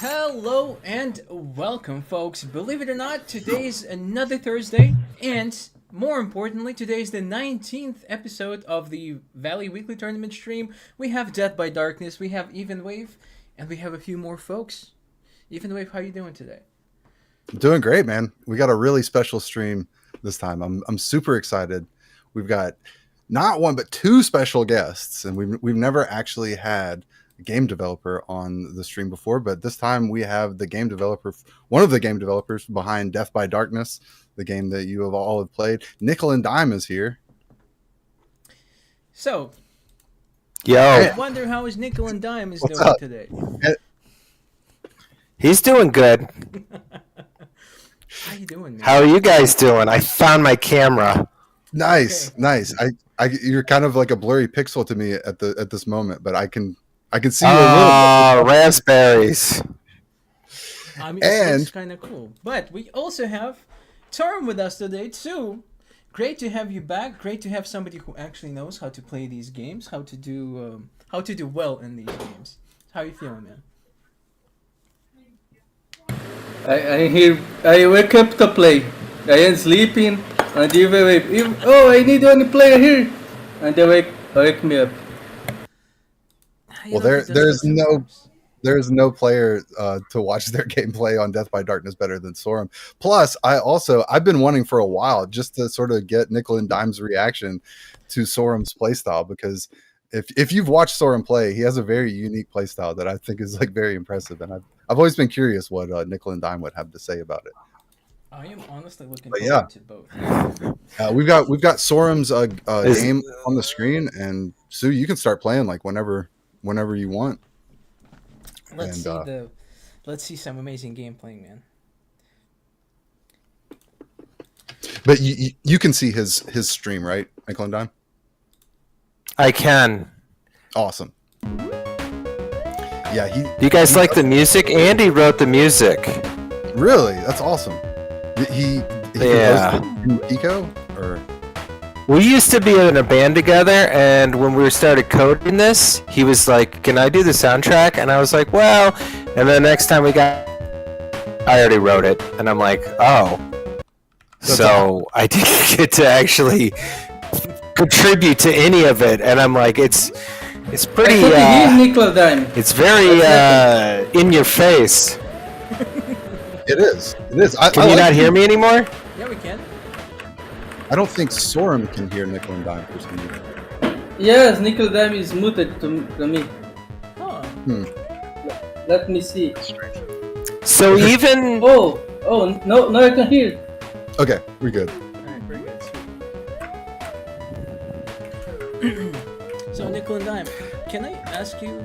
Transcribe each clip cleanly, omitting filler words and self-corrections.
Hello and welcome, folks. Believe it or not, today's another Thursday, and more importantly, today's the 19th episode of the Valley Weekly Tournament stream. We have Death by Darkness, we have Even Wave, and we have a few more folks. Even Wave, how you doing today? Doing great, man. We got a really special stream this time. I'm super excited. We've got not one but two special guests, and we've never actually had a game developer on the stream before, but this time we have the game developer, one of the game developers behind Death by Darkness, the game that you all have played. Nickel and Dime is here. So, Yo, I wonder how is Nickel and Dime is doing today. he's doing good. How you doing, man? How are you guys doing? I found my camera. Nice, Okay. nice. You're kind of like a blurry pixel to me at this moment, but I can see you a little bit. Raspberries. I mean, And- it's kind of cool. But we also have Torm with us today too. Great to have you back. Great to have somebody who actually knows how to play these games, how to do well in these games. How you feeling, man? I hear. I wake up to play. I am sleeping, and even I need only player here, and they wake me up. Well, there's no player to watch their gameplay on Death by Darkness better than Sorum. Plus, I've been wanting for a while just to sort of get Nickel and Dime's reaction to Sorum's playstyle, because if you've watched Sorum play, he has a very unique playstyle that I think is like very impressive, and I've always been curious what Nickel and Dime would have to say about it. I am honestly looking But forward to both. We've got Sorum's game on the screen, and Sue, you can start playing like whenever you want. Let's see some amazing gameplay, man. But you can see his stream, right, Nickel and Dime? I can. Awesome. Yeah, You guys like the music? Andy wrote the music. really, that's awesome. He Yeah. composed it in Pico, or We used to be in a band together, and when we started coding this, he was like, "Can I do the soundtrack?" And I was like, "Well." And then next time I already wrote it, and I'm like, "Oh." So I didn't get to actually contribute to any of it, and I'm like, it's pretty. I could hear Nickel Dime. It's very in your face. it is. Can you not hear me anymore? Yeah, we can. I don't think Sorum can hear Nickel and Dime for some reason. Yes, Nickel Dime is muted to me. Oh, Let me see. So even Oh, no, I can hear. Okay, we're good. alright, very good. Sweet. So, Nickel and Dime, can I ask you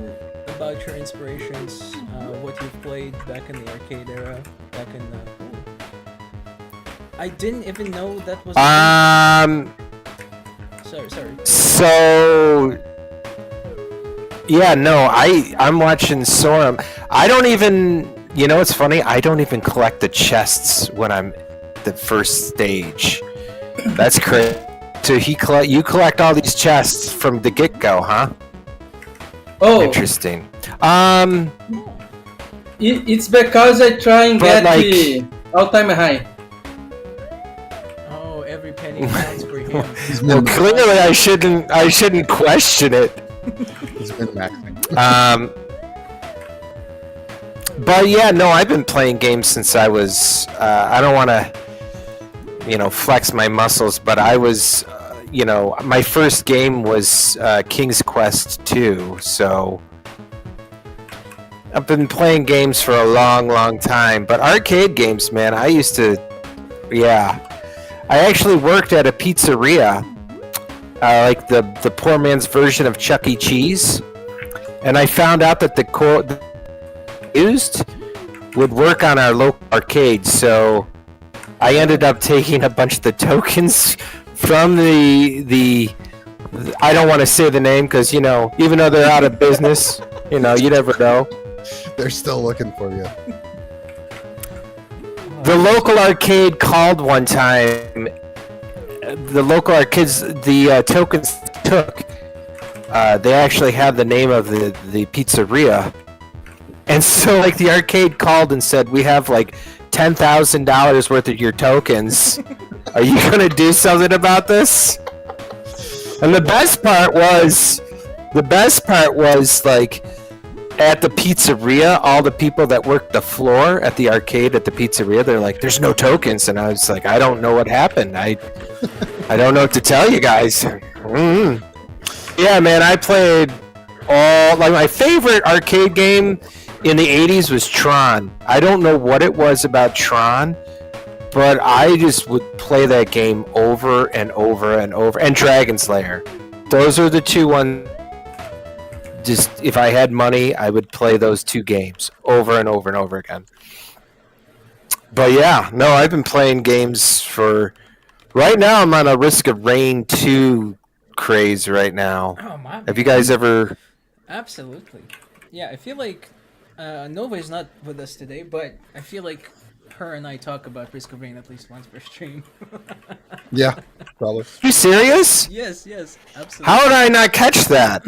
about your inspirations? What you've played back in the arcade era, back in the. I didn't even know that was. Sorry. so yeah, no, I'm watching Sorum. I don't even, it's funny, I don't even collect the chests when I'm the first stage. That's crazy. So you collect all these chests from the get-go, huh? Oh, Interesting. it's because I try and But get like- the all-time high. Oh, every penny counts for him. He's Well, min clearly I shouldn't question it. maxing. But yeah, no, I've been playing games since I was. I don't want to, flex my muscles, but I was, my first game was King's Quest 2. So I've been playing games for a long, long time. But arcade games, man, I used to. Yeah, I actually worked at a pizzeria, like the poor man's version of Chuck E. Cheese, and I found out that the used would work on our local arcade, so I ended up taking a bunch of the tokens from the I don't want to say the name because even though they're out of business, you never know. They're still looking for you. The local arcade called one time. The local arcades, the tokens took. They actually had the name of the pizzeria. And so, like, the arcade called and said, "We have like $10,000 worth of your tokens. Are you gonna do something about this?" And the best part was, like, at the pizzeria, all the people that worked the floor at the arcade at the pizzeria, they're like, "There's no tokens," and I was like, "I don't know what happened. I don't know what to tell you guys." Yeah, man, I played all, like, my favorite arcade game in the 80s was Tron. I don't know what it was about Tron, but I just would play that game over and over and over. And Dragon Slayer. Those are the two ones. Just, if I had money, I would play those two games over and over and over again. But yeah, no, I've been playing games for... Right now, I'm on a Risk of Rain 2 craze right now. Oh, my Have you guys ever... Absolutely. Yeah, I feel like Nova is not with us today, but I feel like her and I talk about Risk of Rain at least once per stream. Yeah, probably. You serious? Yes, absolutely. How did I not catch that?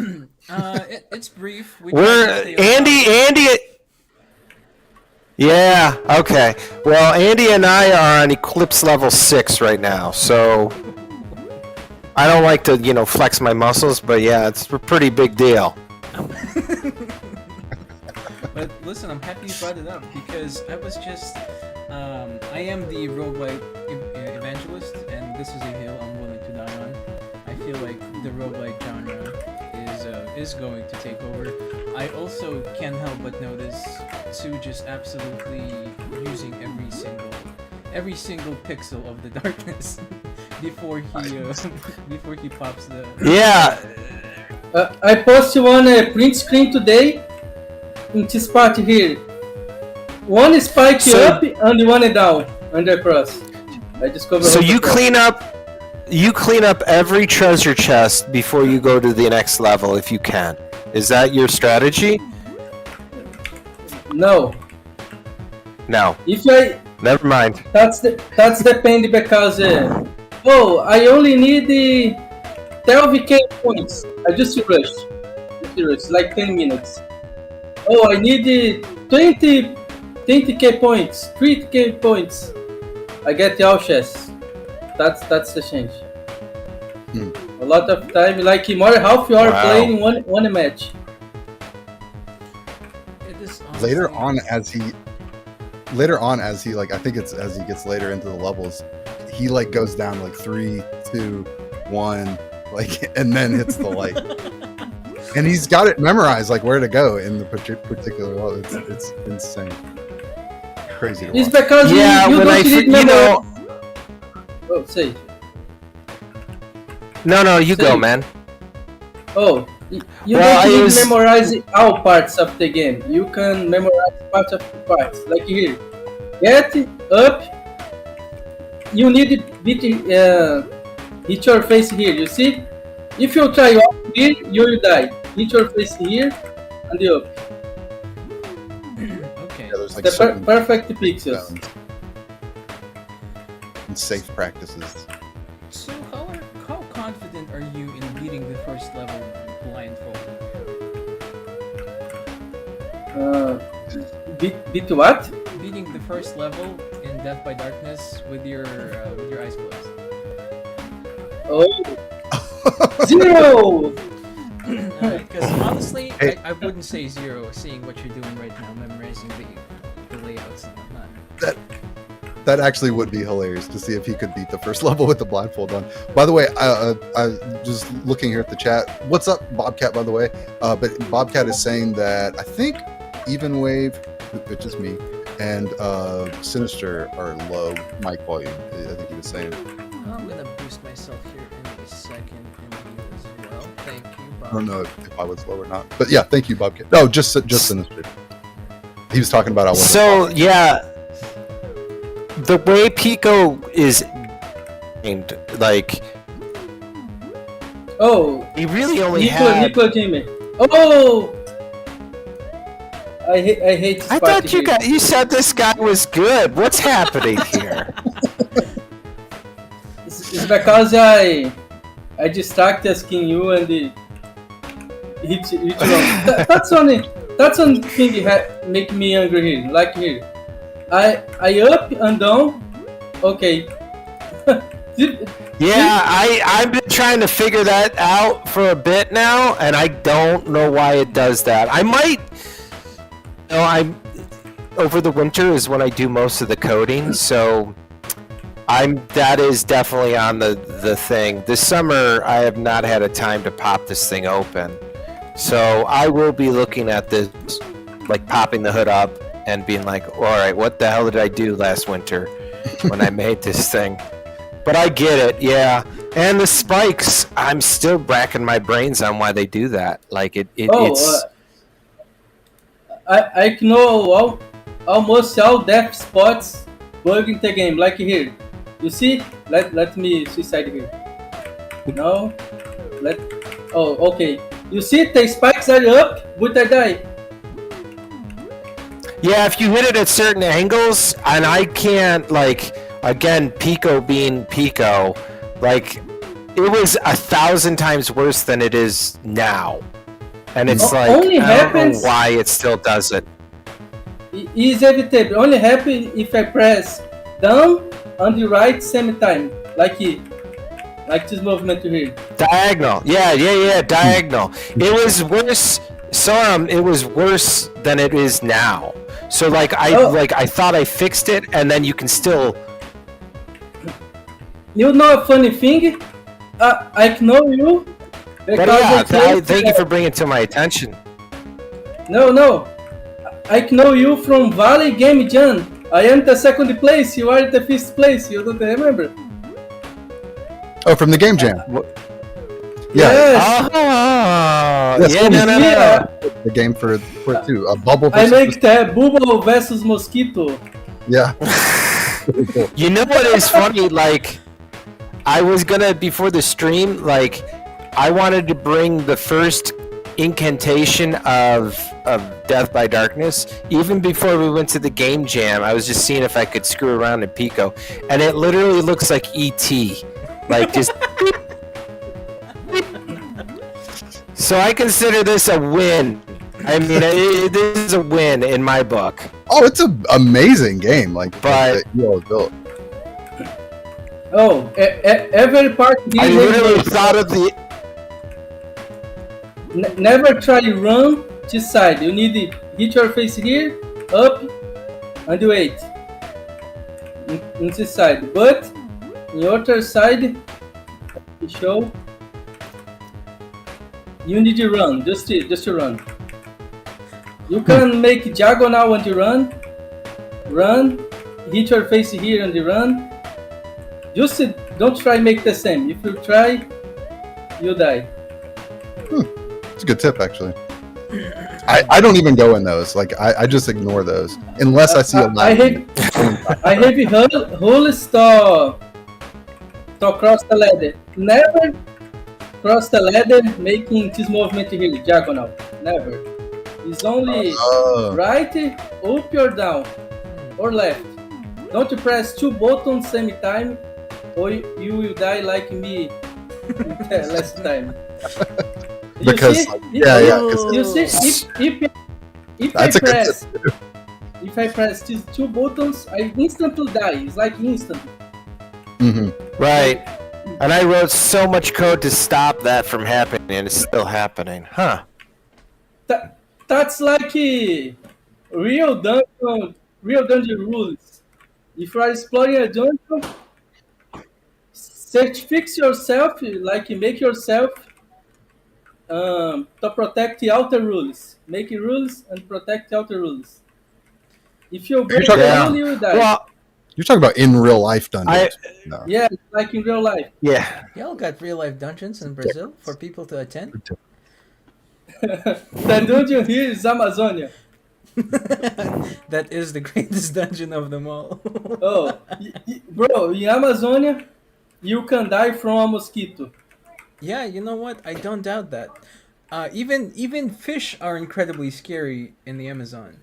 It's brief. We're Andy. Yeah. Okay. Well, Andy and I are on Eclipse level 6 right now, so I don't like to, flex my muscles, but yeah, it's a pretty big deal. But listen, I'm happy you brought it up because I was just, I am the roguelike evangelist, and this is a hill I'm willing to die on. I feel like the roguelike genre is going to take over. I also can't help but notice Sue just absolutely using every single pixel of the darkness before he pops the. Yeah. I posted one print screen today in this part here. One spike up and one down and across. I discovered. So you clean up every treasure chest before you go to the next level if you can. Is that your strategy? No. No. Never mind. That's depend because I only need 12k points. I just rush like 10 minutes. Oh, I need 20k points, 30k points. I get all chests. That's the change. A lot of time, like more than half you are playing one match. Later on, as he like, I think it's as he gets later into the levels, he like goes down like 3, 2, 1, like, and then hits the light. And he's got it memorized, like where to go in the particular level. It's insane, crazy. It's because you don't need memory. Oh, say. No, you go, man. Oh, you don't need to memorize all parts of the game. You can memorize part of the parts. Like here, get up. You need to hit your face here. You see? If you try up here, you will die. Hit your face here and up. Okay. Yeah, like the perfect pixels. And safe practices. So how confident are you in beating the first level blindfolded? Beat what? Beating the first level in Death by Darkness with your eyes closed. Oh. 0! Because honestly, I wouldn't say 0, seeing what you're doing right now, memorizing the layouts and whatnot. That actually would be hilarious to see if he could beat the first level with the blindfold on. By the way, I just looking here at the chat. What's up, Bobcat? By the way, but Bobcat is saying that I think Even Wave, which is me, and Sinister are low mic volume. I think he was saying. I'm gonna boost myself here in a second and you as well. Thank you, Bob. I don't know if I was low or not, but yeah, thank you, Bobcat. No, just Sinister. He was talking about. So yeah. The way Pico is named, like, he really only had. Nicola Jimmy. Oh, I hate. I thought you said this guy was good. What's happening here? It's because I distract asking you and hit wrong. That's only That's one thing make me angry here. Like here, I up and down. Okay. Yeah, I've been trying to figure that out for a bit now, and I don't know why it does that. I might, I'm over the winter is when I do most of the coding, so that is definitely on the thing. This summer, I have not had a time to pop this thing open, so I will be looking at this, like popping the hood up and being like, all right, what the hell did I do last winter when I made this thing? But I get it, yeah. And the spikes, I'm still racking my brains on why they do that. Like it's. I know almost all death spots bug in the game. Like here, you see? Let me suicide here. No, okay. You see the spikes are up, but I die. Yeah, if you hit it at certain angles, and I can't again, Pico being Pico, like it was 1,000 times worse than it is now, and it's only I don't happens know why it still does it. Is evitable. Only happen if I press down on the right same time, like this movement here. Diagonal, yeah, diagonal. It was worse. It was worse than it is now. So I thought I fixed it, and then you can still. You know a funny thing? I know you. But yeah, thank you for bringing it to my attention. No. I know you from Valley Game Jam. I am the second place. You are the fifth place. You don't remember? Oh, from the Game Jam. Yeah. Yes. Oh, Yes, yeah, no. The game for two. A bubble. I make the Bubble versus Mosquito. Yeah. You know what is funny? Like, I was gonna before the stream. Like, I wanted to bring the first incantation of Death by Darkness. Even before we went to the Game Jam, I was just seeing if I could screw around in Pico, and it literally looks like ET. Like just. So I consider this a win. I mean, this is a win in my book. Oh, it's an amazing game. Like, but you all built. Oh, every part. I literally thought of the. Never try run this side. You need to hit your face here, up, and wait. In this side, but in the other side, to show. You need to run, just to run. You can make diagonal when you run, hit your face here and you run. Just don't try make the same. If you try, you die. It's a good tip, actually. I don't even go in those. Like I just ignore those unless I see a line. I have holes to cross the ladder. Never cross the ladder making this movement here, diagonal. Never. It's only right, up or down, or left. Don't press two buttons same time, or you will die like me last time. Because you see, if I press these two buttons, I instantly die. It's like instant. Mm-hmm. Right. And I wrote so much code to stop that from happening, and it's still happening. Huh. That's like real dungeon rules. If you are exploring a dungeon, fix yourself, like make yourself to protect the outer rules. Make rules and protect the outer rules. If you break the rule, you die. Well, you're talking about in real life dungeons. No. Yeah, like in real life. Yeah. Y'all got real life dungeons in Brazil for people to attend? The dungeon here is Amazonia. That is the greatest dungeon of them all. Oh, bro, in Amazonia, you can die from a mosquito. Yeah, you know what? I don't doubt that. Even fish are incredibly scary in the Amazon.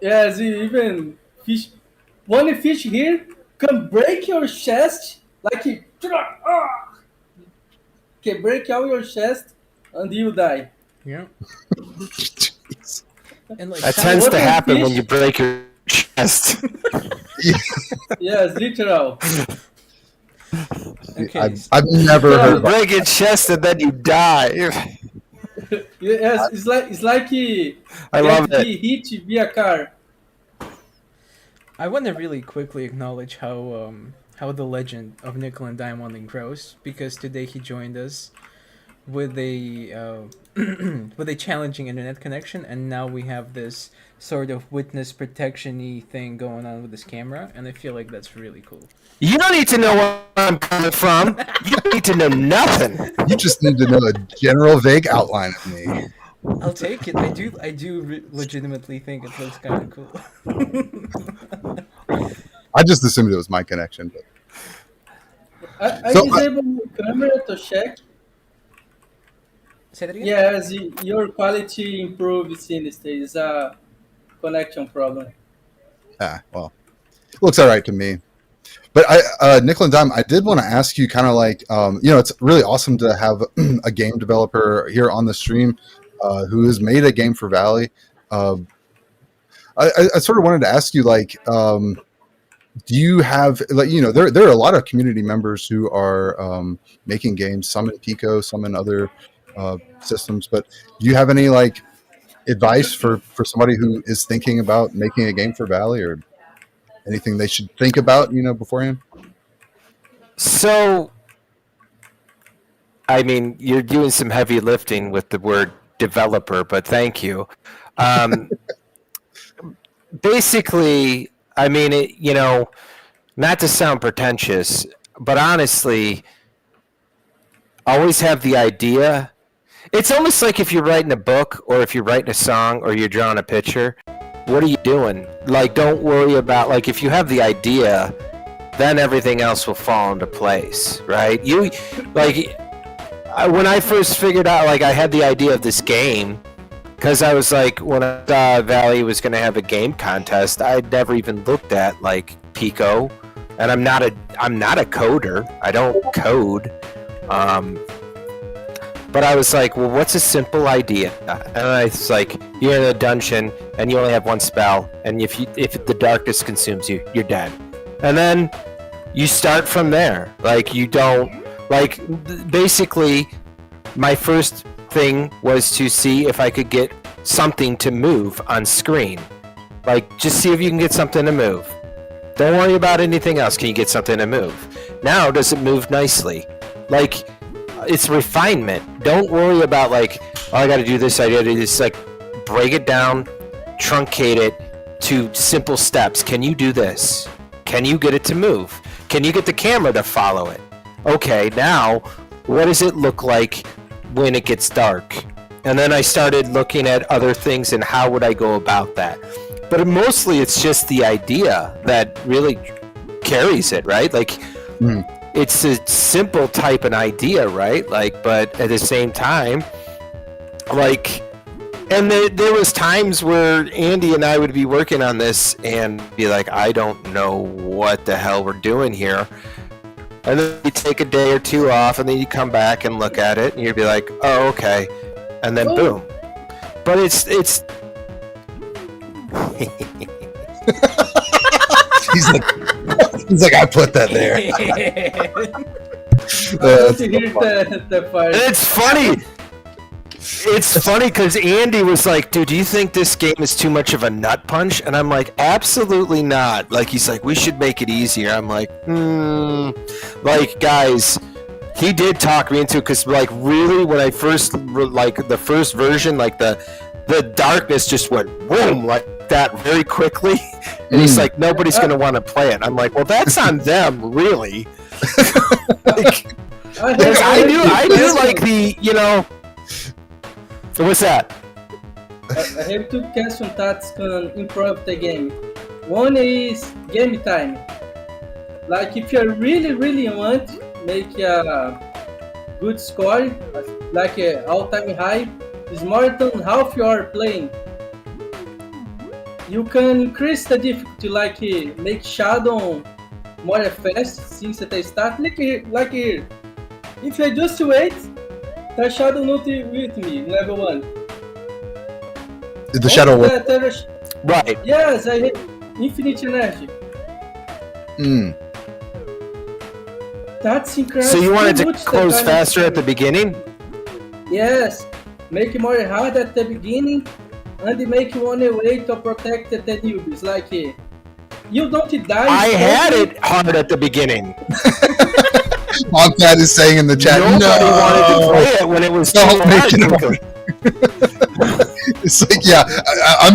Yes, even fish. One fish here can break your chest like can break out your chest and you die. Yeah. And like That some- tends to Water happen when fish. you break your chest. Yes, literal. okay, I've never heard You about break your chest and then you die. Yes, it's like he I love get it. hit via car. I want to really quickly acknowledge how the legend of Nickel and Diamond grows, because today he joined us with a with a challenging internet connection, and now we have this sort of witness protection-y thing going on with this camera, and I feel like that's really cool. You don't need to know where I'm coming from. You don't need to know nothing. You just need to know a general vague outline of me. I'll take it. I do legitimately think it looks kind of cool. I just assumed it was my connection, but I So, disable the camera to check. Say that again. Yes, your quality improves in the stage. It's a connection problem. well, looks all right to me. But Nickel and Dime, I did want to ask you, kind of like, it's really awesome to have a game developer here on the stream who has made a game for Valley. I sort of wanted to ask you, like, do you have, like, there are a lot of community members who are making games, some in Pico, some in other systems, but do you have any, like, advice for somebody who is thinking about making a game for Valley, or anything they should think about, beforehand? So, I mean, you're doing some heavy lifting with the word developer, but thank you. Basically, I mean, not to sound pretentious, but honestly, always have the idea. It's almost like if you're writing a book, or if you're writing a song, or you're drawing a picture. What are you doing? Like, don't worry about, like, if you have the idea, then everything else will fall into place, right? When I first figured out, like, I had the idea of this game, because I was like, when I saw Valley was going to have a game contest, I'd never even looked at, like, Pico, and I'm not a coder. I don't code. But I was like, well, what's a simple idea? And I was like, you're in a dungeon and you only have one spell, and if the darkness consumes you, you're dead. And then you start from there. Like, you don't, like, basically my first thing was to see if I could get something to move on screen. Like, just see if you can get something to move. Don't worry about anything else. Can you get something to move? Now, does it move nicely? Like, it's refinement. Don't worry about, like, oh, I got to do this, I got to do this. Like, break it down, truncate it to simple steps. Can you do this? Can you get it to move? Can you get the camera to follow it? Okay, now, what does it look like when it gets dark? And then I started looking at other things and how would I go about that. But mostly it's just the idea that really carries it, right? Like, it's a simple type of idea, right? Like, but at the same time, like, and there was times where Andy and I would be working on this and be like, I don't know what the hell we're doing here. And then you take a day or two off, and then you come back and look at it, and you'd be like, oh, okay. And then boom. But it's He's like, I put that there. I want to hear the part. It's funny. It's funny because Andy was like, dude, do you think this game is too much of a nut punch? And I'm like, absolutely not. Like, he's like, we should make it easier. I'm like, like, guys, he did talk me into it, because, like, really, when I first, like, the first version, like, the darkness just went boom, like that very quickly. And he's like, nobody's going to want to play it. I'm like, well, that's on them, really. Like, I do like the, what's that? I have two questions that can improve the game. One is game time. Like, if you really, really want to make a good score, like an all-time high, is more than half you are playing. You can increase the difficulty, like make shadow more fast since it start. Like here. If I just wait, the shadow not with me, level 1. The Shadow War. Right. Yes, I hate Infinite Energy. That's incredible. So you wanted to close faster at the beginning? Yes, make it more hard at the beginning, and make one way to protect the newbies. Like you don't die. I had it hard at the beginning. Bobcat is saying in the chat, Nobody wanted to play it when it was too hard. It's like, yeah,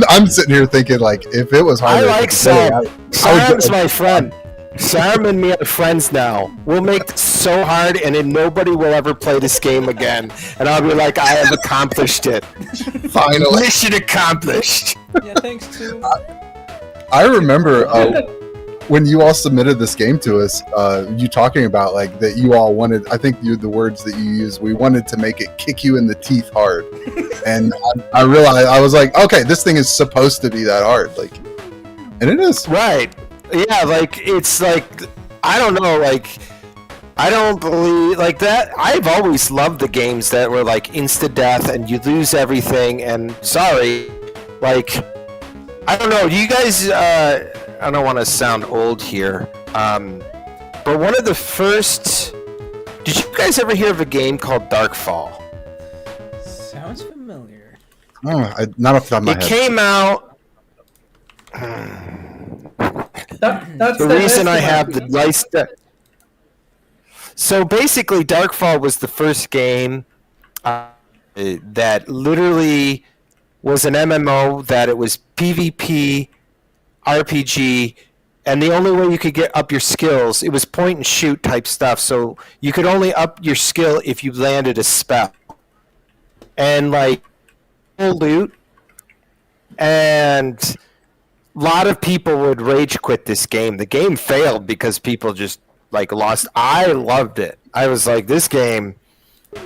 I'm sitting here thinking, like, if it was harder. I like Sam. Sam's my friend. Sam and me are friends now. We'll make this so hard, and then nobody will ever play this game again. And I'll be like, I have accomplished it. Finally. Mission accomplished. Yeah, thanks to. I remember when you all submitted this game to us, you talking about like that you all wanted. I think the words that you used. We wanted to make it kick you in the teeth hard, and I realized I was like, okay, this thing is supposed to be that hard, like, and it is. Right. Yeah, like it's like I don't know, like I don't believe like that. I've always loved the games that were like insta death and you lose everything and sorry, like I don't know. You guys, I don't want to sound old here, but one of the first. Did you guys ever hear of a game called Darkfall? Sounds familiar. Oh, not off the top of my head. It came out. That's the reason I have the license. So basically, Darkfall was the first game that literally was an MMO. That it was PvP, RPG, and the only way you could get up your skills, it was point and shoot type stuff. So you could only up your skill if you landed a spell, and like full loot, and a lot of people would rage quit this game. The game failed because people just like lost. I loved it. I was like, this game,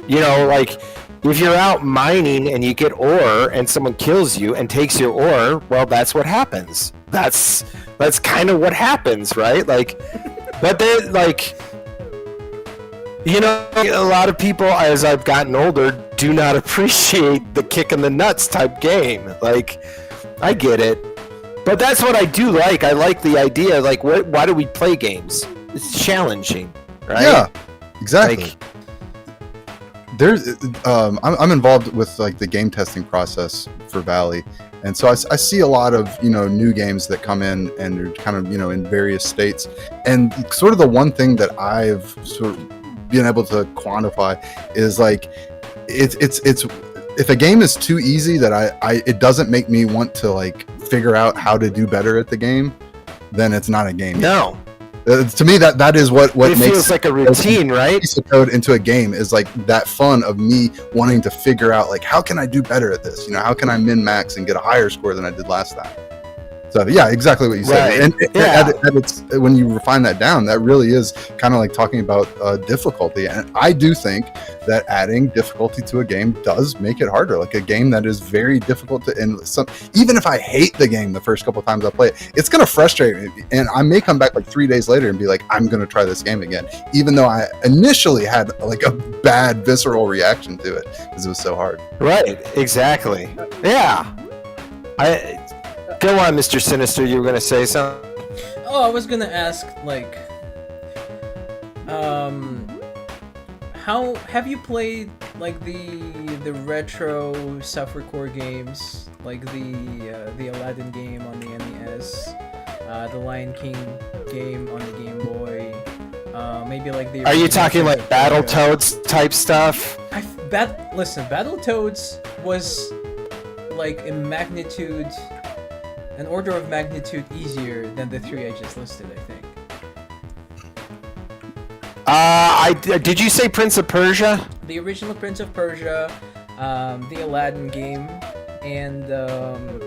you know, like if you're out mining and you get ore and someone kills you and takes your ore, well, that's what happens. That's kind of what happens, right? Like, but they're like, you know, a lot of people as I've gotten older do not appreciate the kick in the nuts type game. Like, I get it. But that's what I do like. I like the idea. Like, why do we play games? It's challenging, right? Yeah, exactly. Like, there's, I'm involved with like the game testing process for Valley, and so I see a lot of new games that come in and they're kind of in various states, and sort of the one thing that I've sort of been able to quantify is like it's if a game is too easy that it doesn't make me want to like figure out how to do better at the game, then it's not a game. No. To me, that is what it makes feels like a routine, right? Piece of code into a game is like that fun of me wanting to figure out like how can I do better at this? How can I min max and get a higher score than I did last time? So yeah, exactly what you said. Right. And Yeah. it's when you refine that down, that really is kind of like talking about difficulty. And I do think that adding difficulty to a game does make it harder. Like a game that is very difficult to, and even if I hate the game the first couple times I play it, it's going to frustrate me. And I may come back like 3 days later and be like, I'm going to try this game again, even though I initially had like a bad visceral reaction to it because it was so hard. Right. Exactly. Yeah. Go on, Mr. Sinister. You were going to say something? Oh, I was gonna ask, like, how have you played like the retro self-record games, like the Aladdin game on the NES, the Lion King game on the Game Boy, maybe like the. Are you original talking Prince like of Persia? Battletoads type stuff? Listen, Battletoads was like an order of magnitude easier than the three I just listed, I think. Did you say Prince of Persia? The original Prince of Persia, the Aladdin game, and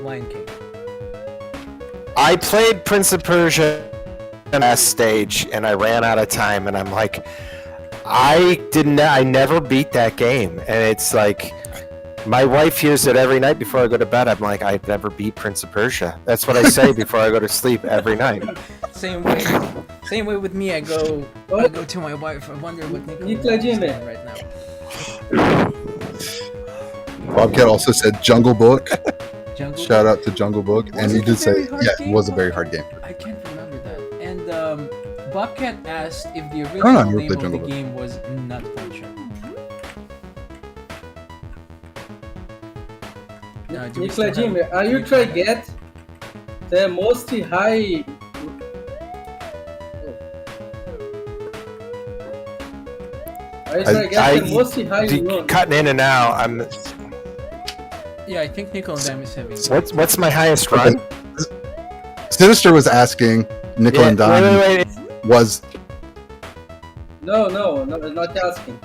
Lion King. I played Prince of Persia last stage, and I ran out of time, and I'm like, I never beat that game, and it's like, my wife hears it every night before I go to bed. I'm like, I've never beat Prince of Persia. That's what I say before I go to sleep every night. Same way with me. I go to my wife. I wonder what Nicolas is doing right now. Bobcat also said Jungle Book. Jungle Shout Book? out to Jungle Book, Was and he it a did say, very hard yeah, it game, was a very Bobcat? hard game. I can't remember that. And Bobcat asked if the I original never name played of the Jungle Book. game was Nut Puncher. Do we still Nicola Jim, have- are you try get the most high? Are you try get the most high run? Cutting in and out. Yeah, I think Nickel and Dime is having. What's my highest run? Sinister was asking, Nickel and Dime wait. was. No, not asking.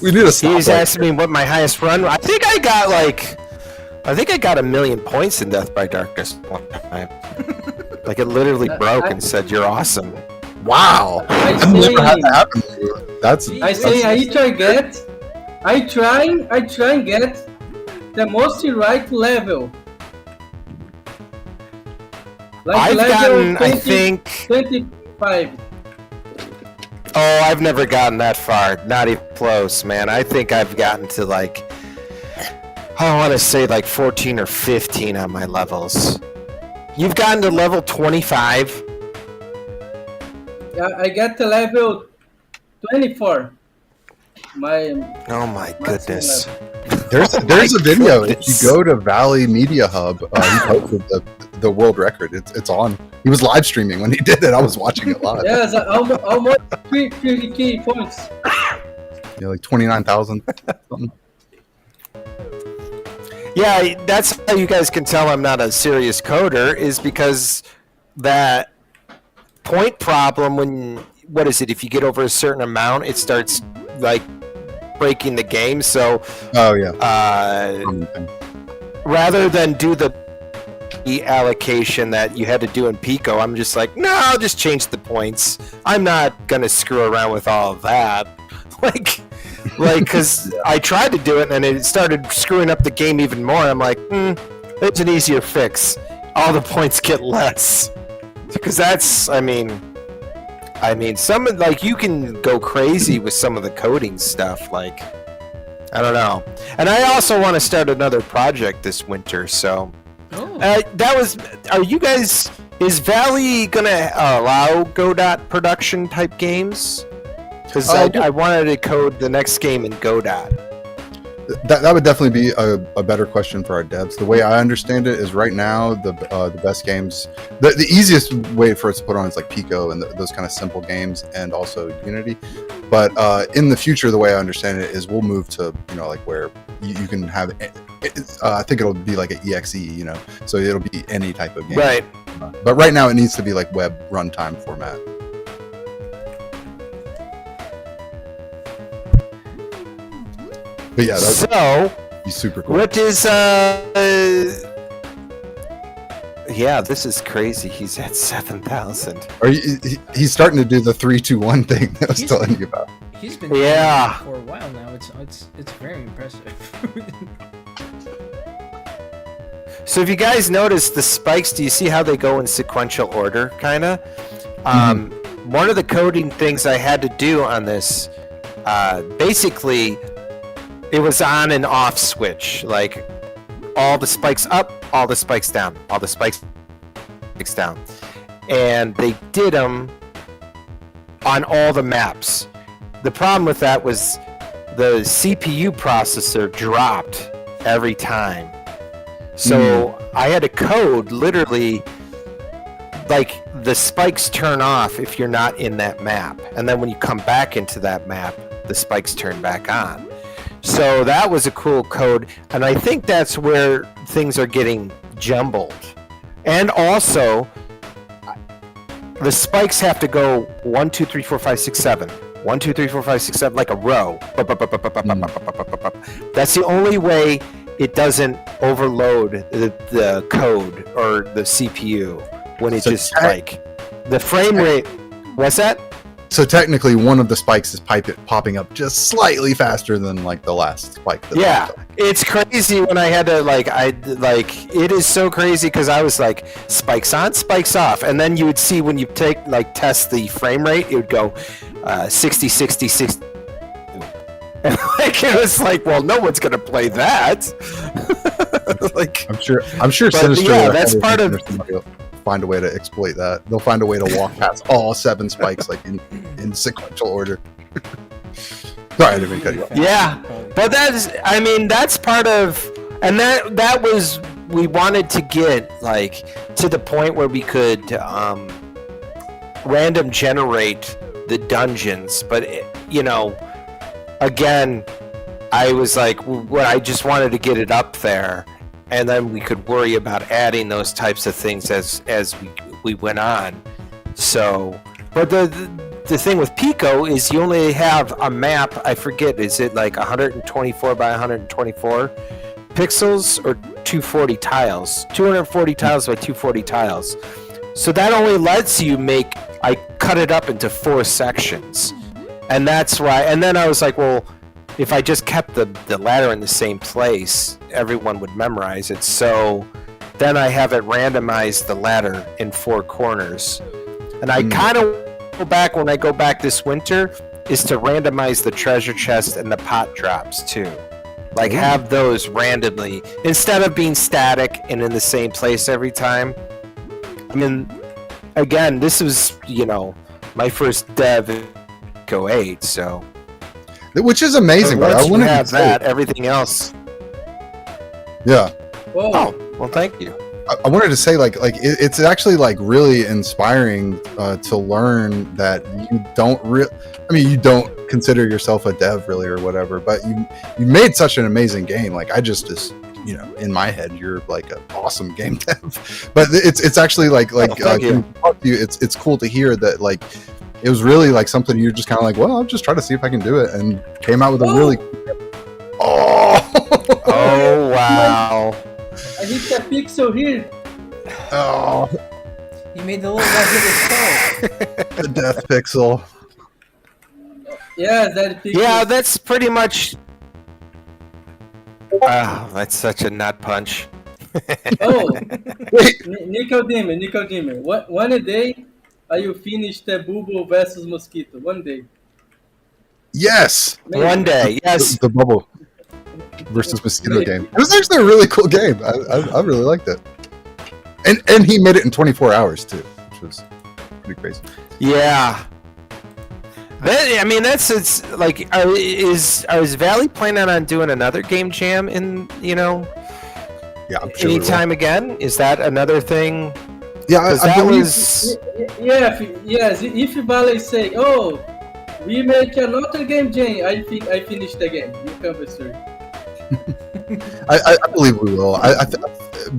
We need a stop. He's asking me what my highest run. I think I got a million points in Death by Darkness one time. Like it literally broke and said, "You're awesome." Wow, I've never had that happen to you. That's. I say I try and get the most right level. Like I've level gotten, 20, I think. 25. Oh, I've never gotten that far. Not even close, man. I think I've gotten to like, I want to say like 14 or 15 on my levels. You've gotten to level 25? Yeah, I get to level 24. Oh my goodness. There's a video. If you go to Valley Media Hub, he posted the world record. It's on. He was live streaming when he did it. I was watching it live. Yes, almost 3 points. Yeah, like 29,000 something. Yeah, that's how you guys can tell I'm not a serious coder, is because that point problem when, what is it, if you get over a certain amount, it starts like breaking the game. So Oh yeah. rather than do the allocation that you had to do in Pico, I'm just like, no, I'll just change the points. I'm not gonna screw around with all of that. like because I tried to do it and it started screwing up the game even more. I'm like, it's an easier fix. All the points get less, because that's, I mean some, like, you can go crazy with some of the coding stuff, like, I don't know. And I also want to start another project this winter, so are you guys, is Valley gonna allow Godot production type games? Because I wanted to code the next game in Godot. That would definitely be a better question for our devs. The way I understand it is right now the best games, the easiest way for us to put on is like Pico and those kind of simple games, and also Unity. But in the future, the way I understand it is we'll move to, like where you can have, I think it'll be like an EXE, so it'll be any type of game. Right. But right now it needs to be like web runtime format. But yeah, so be super cool. what is yeah, this is crazy. He's at 7,000. He's starting to do the 3, 2, 1 thing that I was telling you about. He's been doing it for a while now. It's very impressive. So if you guys notice the spikes, do you see how they go in sequential order, kind of? One of the coding things I had to do on this, basically, it was on and off switch. Like, all the spikes up, all the spikes down, all the spikes down. And they did them on all the maps. The problem with that was the CPU processor dropped every time. So I had to code literally, like, the spikes turn off if you're not in that map. And then when you come back into that map, the spikes turn back on. So that was a cool code. And I think that's where things are getting jumbled. And also, the spikes have to go 1, 2, 3, 4, 5, 6, 7. 1, 2, 3, 4, 5, 6, 7, like a row. That's the only way it doesn't overload the code or the CPU when it just like the frame rate. What's that? So technically, one of the spikes is popping up just slightly faster than like the last spike. Yeah, it's crazy when I had to it is so crazy because I was like spikes on, spikes off, and then you would see when you test the frame rate, it would go 60, 60, 60. And like it was like, well, no one's gonna play that. Like I'm sure but Sinister yeah, that's part of somebody will find a way to exploit that. They'll find a way to walk past all 7 spikes like in sequential order. Sorry, I didn't mean to cut you off. Yeah, but that's part of, and that was, we wanted to get like to the point where we could random generate the dungeons, but again, I was like, well, I just wanted to get it up there, and then we could worry about adding those types of things as we went on. So, but the thing with Pico is you only have a map. I forget, is it like 124 by 124 pixels or 240 tiles? 240 tiles by 240 tiles. So that only lets you I cut it up into 4 sections, and that's why. And then I was like, well, if I just kept the ladder in the same place, everyone would memorize it. So then I have it randomize the ladder in 4 corners. And I kind of when I go back this winter is to randomize the treasure chest and the pot drops too. Like have those randomly instead of being static and in the same place every time. I mean, again, this was, my first dev in Go 8, so which is amazing, but I once you wanted have to that, everything else. Yeah. Whoa. Oh, well, thank you. I wanted to say, like it's actually like really inspiring to learn that you don't you don't consider yourself a dev really or whatever, but you made such an amazing game. Like I just in my head, you're like an awesome game dev. But it's actually like it's cool to hear that like it was really like something you're just kind of like, well, I'll just try to see if I can do it, and came out with a really Oh wow. I hit the pixel here. Oh, You made the little guy hit his skull. the death pixel. Yeah, that pixel. Yeah, that's pretty much. Wow, that's such a nut punch. Oh, Wait, Nicodeme. One day, I will finish the Bubble versus Mosquito. One day. yes, Maybe. One day, yes. the bubble versus mosquito Maybe. game. It was actually a really cool game. I really liked it. And he made it in 24 hours too, which was pretty crazy. Yeah. It's like, is Valley planning on doing another game jam in, Yeah, I'm sure. anytime again? Is that another thing? Yeah, Because I that believe. was. Yes. If Valley say, "Oh, we make another game jam," I think I finish the game. You come with sir. I believe we will.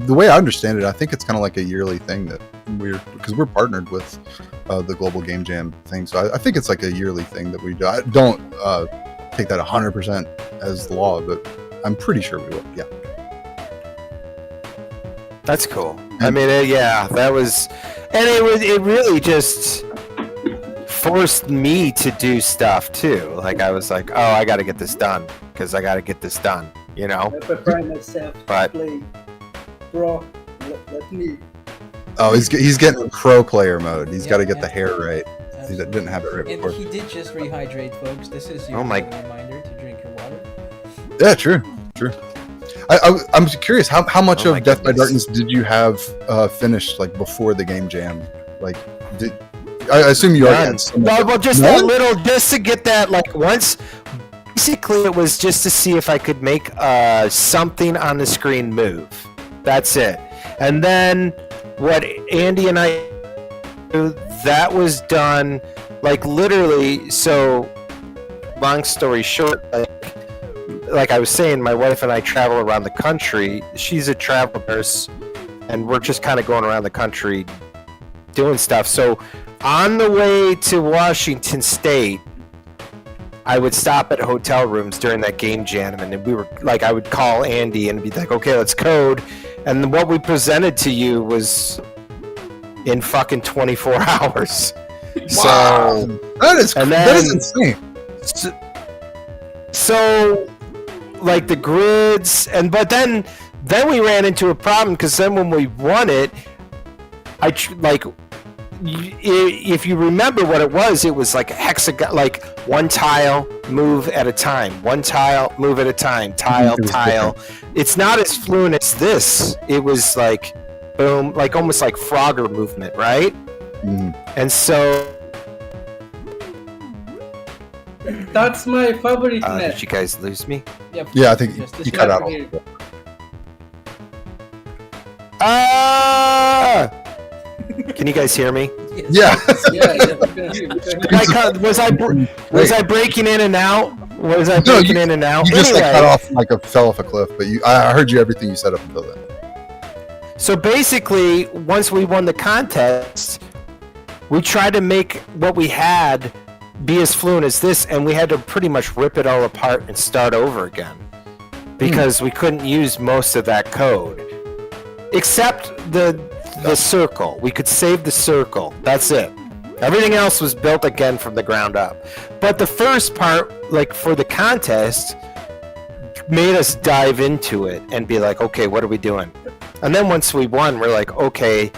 The way I understand it, I think it's kind of like a yearly thing that because we're partnered with the Global Game Jam thing. So I think it's like a yearly thing that we do. I don't take that 100% as law, but I'm pretty sure we will. Yeah. That's cool. I mean, that was, and it really just forced me to do stuff too. Like I was like, oh, I got to get this done because I got to get this done. I prepare myself But- to play. Bro, let me. Oh, he's getting pro player mode. He's Yeah, got to get yeah. the hair right. He Absolutely. didn't have it right And before. he did just rehydrate, folks. This is your Oh my- reminder to drink your water. Yeah, true. I'm curious how much Oh of my Death by goodness. Darkness did you have finished like before the game jam? Like, I assume you already had some. Well, just None? that little, just to get that, like once. Basically, it was just to see if I could make something on the screen move. That's it. And then what Andy and I do, that was done like literally. So, long story short, like I was saying, my wife and I travel around the country. She's a travel nurse, and we're just kind of going around the country doing stuff. So, on the way to Washington State, I would stop at hotel rooms during that game jam, and we were like, I would call Andy and be like, okay, let's code. And what we presented to you was in fucking 24 hours. Wow. So, that is and that is then- insane. so like the grids, but then we ran into a problem because then when we won it, if you remember what it was like a hexagon, like one tile, move at a time. One tile, move at a time. Tile, tile. Different. It's not as fluent as this. It was like, boom, like almost like Frogger movement, right? And so... That's my favorite map. Did you guys lose me? Yep. Yeah, I think you cut out. Can you guys hear me? Yeah. Was I breaking in and out? Was I breaking in and out? You just like cut off like fell off a cliff, but I heard you everything you said up until then. So basically, once we won the contest, we tried to make what we had be as fluent as this, and we had to pretty much rip it all apart and start over again because we couldn't use most of that code, except the circle. We could save the circle. That's it. Everything else was built again from the ground up. But the first part, like for the contest, made us dive into it and be like, okay, what are we doing? And then once we won, we're like, okay,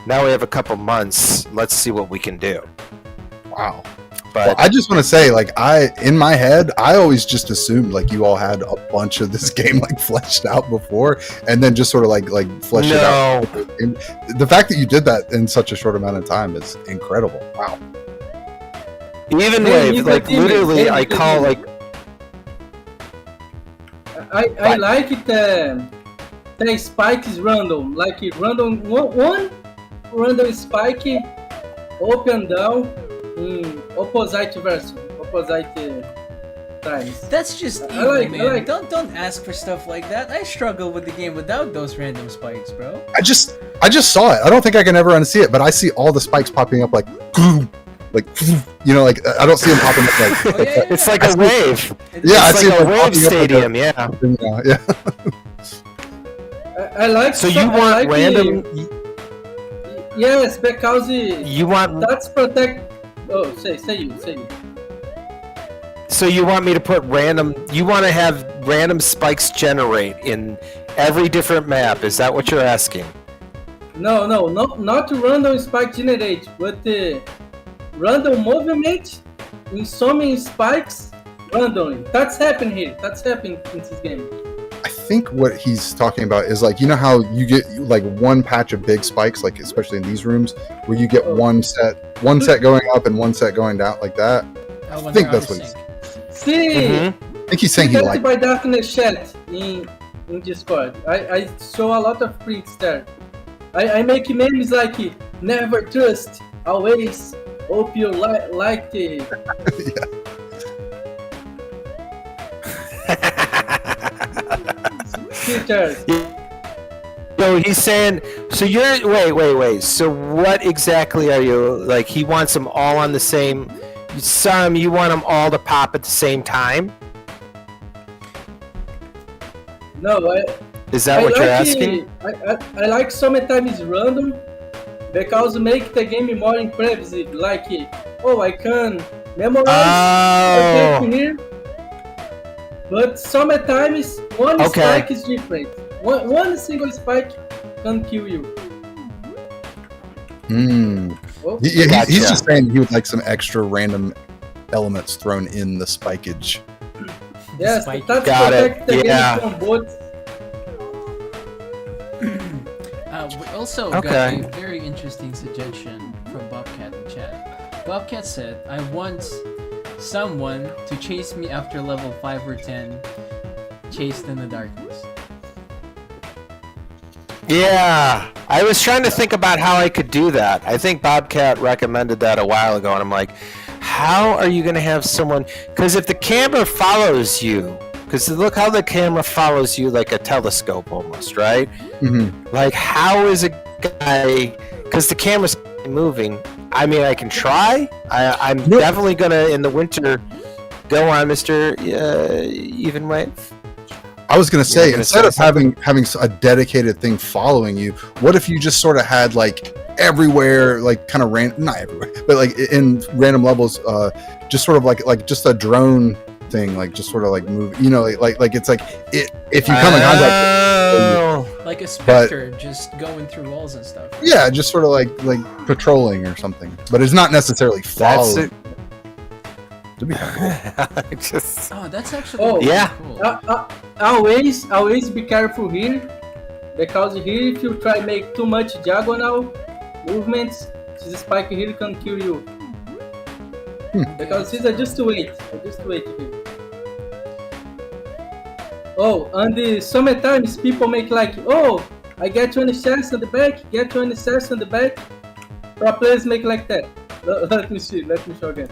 now we have a couple months. Let's see what we can do. Wow. But well, I just want to say, like, in my head, I always just assumed like you all had a bunch of this game like fleshed out before, and then just sort of like fleshed it out. And the fact that you did that in such a short amount of time is incredible. Wow. Even Wave, like literally, I call like. I like it. The spike is random, like random one random spike, up and down. Opposite times. That's just evil, man. Don't ask for stuff like that. I struggle with the game without those random spikes, bro. I just saw it. I don't think I can ever unsee it, but I see all the spikes popping up like you know, like I don't see them popping up like. Oh, yeah. It's like a wave. I see like a wave stadium. Yeah. I like. So you want random? Yes, because you want that's protect. Oh, say you. So you want me to put random? You want to have random spikes generate in every different map? Is that what you're asking? No, not random spike generate, but random movement in so many spikes randomly. That's happened here. That's happened in this game. I think what he's talking about is like, you know how you get like one patch of big spikes, like especially in these rooms, where you get one set going up and one set going down like that. I think that's what he's saying. I think he's saying he likes. By Darkness chat in Discord. I show a lot of prints there. I make memes like never trust, always hope you like it. So he's saying, so you're wait. So what exactly are you like? He wants them all on the same. You want them all to pop at the same time? No, is that what you're asking? I like sometimes random because make the game more impressive. Like, I can memorize everything here. But sometimes one spike is different. One single spike can kill you. He's just saying he would like some extra random elements thrown in the spikeage. Yes, that's protect the game from bots. We also got a very interesting suggestion from Bobcat in chat. Bobcat said, I want someone to chase me after level 5 or 10, chased in the darkness. Yeah, I was trying to think about how I could do that. I think Bobcat recommended that a while ago, and I'm like, how are you going to have someone... Because if the camera follows you... Because look how the camera follows you like a telescope almost, right? Mm-hmm. Like, how is a guy... Because the camera's moving. I mean, I can try. I'm definitely going to, in the winter... Go on, Mr. Even Wave. I was going to say, instead of having a dedicated thing following you, what if you just sort of had like everywhere, like kind of not everywhere, but like in random levels, just sort of like just a drone thing, like just sort of like move, you know, like it's like if you come in contact, like a specter just going through walls and stuff. Yeah, just sort of like patrolling or something. But it's not necessarily That's following. it. To be cool. Just Oh, that's actually Oh. really Yeah. cool. Always be careful here, because here if you try make too much diagonal movements, this spike here can kill you. Because it's just wait here. Oh, and sometimes people make like, oh, I get 20 shots on the back, get 20 shots on the back. Pro players make like that. Let me show again.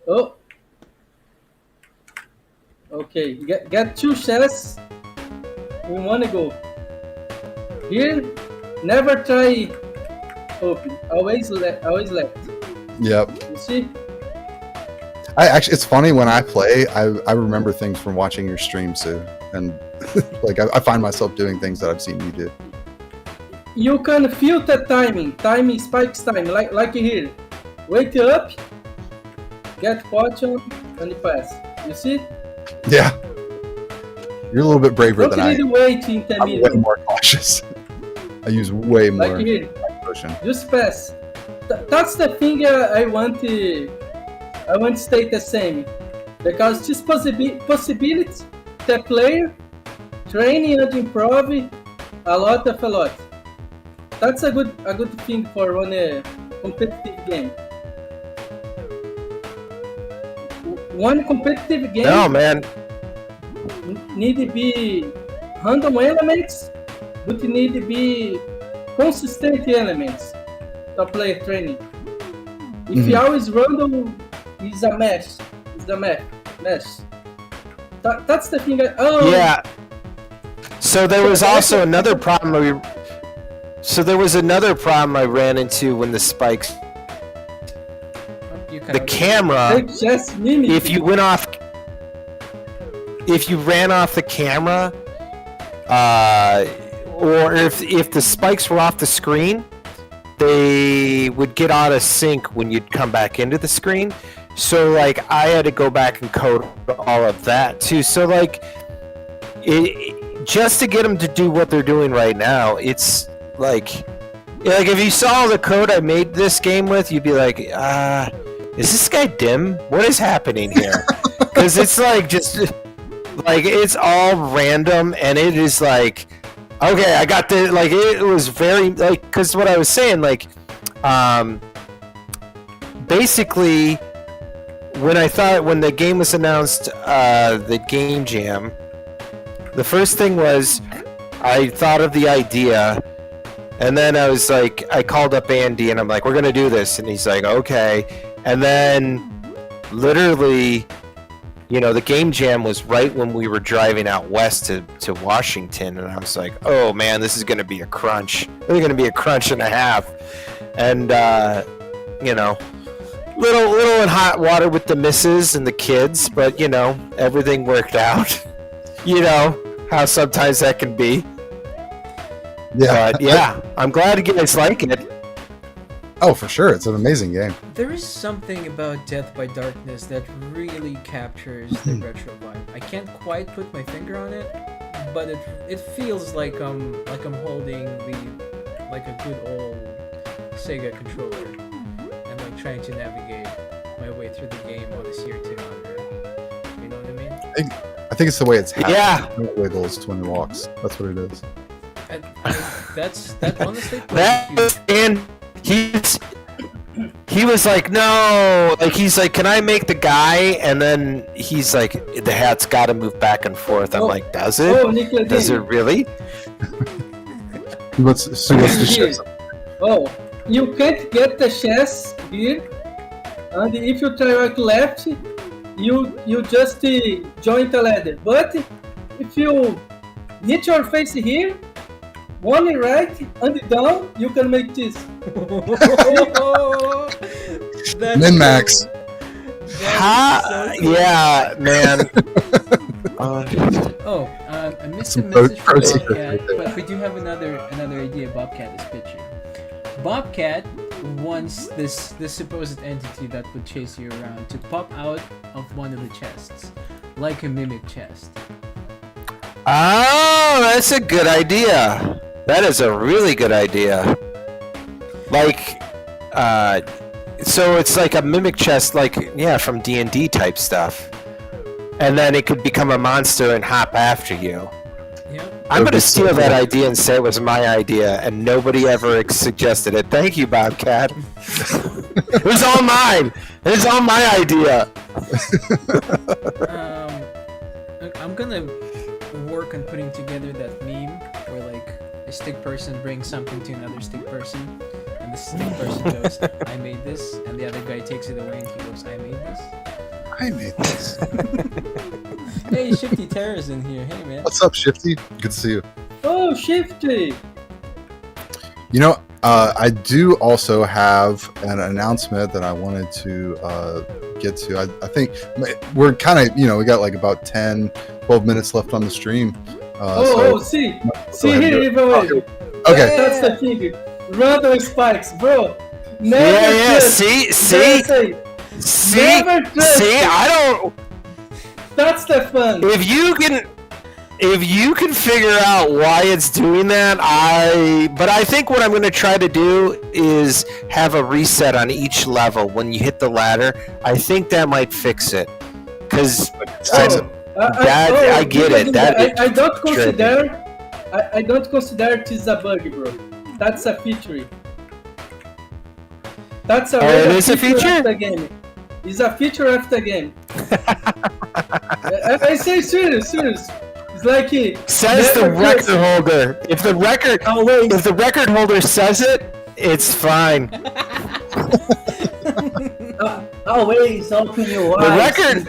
Oh. Okay, get 2 shots in one go. Here, never try open. Always left. Yep. You see? It's funny when I play. I remember things from watching your stream, Sue, and like I find myself doing things that I've seen you do. You can filter timing spikes time, like here. Wake up, get fortune, and pass. You see? Yeah. You're a little bit braver Don't than I need to am. wait I'm way intermediate. more cautious. I use way more Like here, motion. just pass. That's the thing I want to stay the same, because this possibility the player training and improve a lot. That's a good thing for run a competitive game. One competitive game no, man. need to be random elements, but need to be consistent elements to play training. If you always random, is a mess. That's the thing. Yeah. So there was also another problem. There was another problem I ran into when the spikes. Oh, you cut The out. camera. Just mimic. If you ran off the camera, or if the spikes were off the screen, they would get out of sync when you'd come back into the screen. So like I had to go back and code all of that too. So like just to get them to do what they're doing right now, it's like if you saw the code I made this game with, you'd be like, is this guy dim? What is happening here? Because it's like just like it's all random, and it is like, okay, I got the like it was very like, because what I was saying, like basically when the game was announced, the game jam, the first thing was I thought of the idea, and then I was like, I called up Andy and I'm like, we're gonna do this, and he's like, okay. And then literally, the game jam was right when we were driving out west to Washington, and I was like, oh man, this is gonna be a crunch. It's gonna be a crunch and a half. And little in hot water with the missus and the kids, but everything worked out. You know how sometimes that can be. Yeah. But yeah, I'm glad you guys like it. Oh, for sure. It's an amazing game. There is something about Death by Darkness that really captures the retro vibe. I can't quite put my finger on it, but it feels like I'm holding a good old Sega controller and like trying to navigate my way through the game on a CR200. You know what I mean? I think it's the way it's happening. Yeah. It wiggles when it walks. That's what it is. And that honestly plays a That huge. and he was like, no, like he's like, can I make the guy? And then he's like, the hat's got to move back and forth. I'm like, does it? Oh, Nickelodeon. Does it really? He wants to show something. Oh, you can't get the chest here, and if you try right left, you just join the ladder. But if you hit your face here, one right and down, you can make this. That's Min-max. cool. That is so cool. Yeah, man. I missed a Some pro- message from pro secret Bobcat, right there. but we do have another idea Bobcat is pitching. Bobcat wants this supposed entity that would chase you around to pop out of one of the chests, like a mimic chest. Oh, that's a good idea. That is a really good idea. Like, so it's like a mimic chest, like, yeah, from D&D type stuff. And then it could become a monster and hop after you. Yep. I'm going to steal that idea and say it was my idea, and nobody ever suggested it. Thank you, Bobcat. It was all mine. It was all my idea. I'm gonna work on putting together that meme where like a stick person brings something to another stick person, and the stick person goes, "I made this," and the other guy takes it away and he goes, "I made this." I made this. Hey, Shifty Terror's in here. Hey, man. What's up, Shifty? Good to see you. Oh, Shifty! You know, I do also have an announcement that I wanted to get to. I think we're kind of, we got like about 10, 12 minutes left on the stream. See here, even way. Okay. That's the thing. Random spikes, bro. Never Yeah, trust. see, Never trust. I don't. That's the fun. If you can figure out why it's doing that, but I think what I'm going to try to do is have a reset on each level when you hit the ladder. I think that might fix it, because I get it. I don't consider. I don't consider it is a bug, bro. That's a feature. That's a it is a feature of the game. It's a feature of the game. I say serious. It's like says the record holder. If the record holder says it, it's fine. Always open your eyes.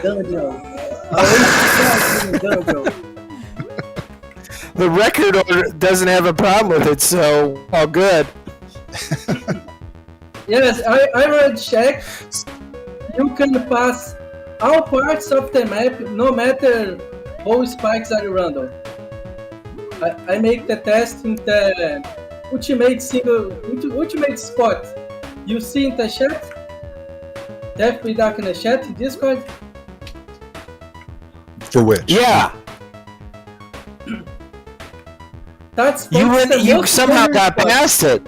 The record holder doesn't have a problem with it, so all good. Yes, I already checked. You can pass all parts of the map, no matter how spikes are random. I make the test in the ultimate spot. You see in the chat? Def me dark in the chat, Discord. For which? Yeah. That's You somehow got past it.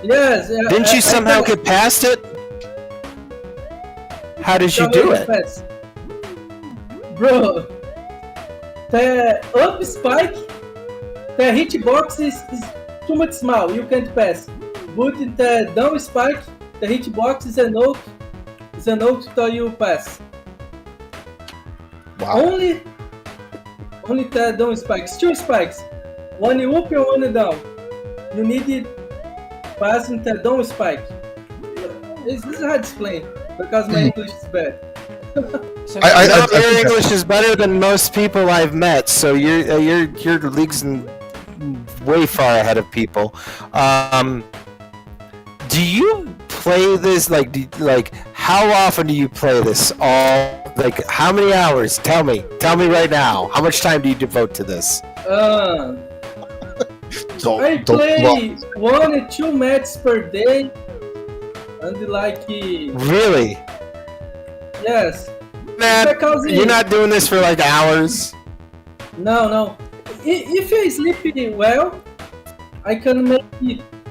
Yes. Didn't you somehow get past it? How did you do it? Fast. Bro, the up spike, the hitbox is too much small, you can't pass. But the down spike, the hitbox is enough to you pass. Wow. Only the down spikes, 2 spikes. One up and one down. You need to pass in the down spike. This is hard to explain because my English is bad. So Your English is better than most people I've met, so your league's way far ahead of people. Do you play this like how often do you play this? How many hours? Tell me right now. How much time do you devote to this? I play 1 or 2 matches per day, and Really? Yes. Man, you're not doing this for like hours. No. If I sleep well, I can make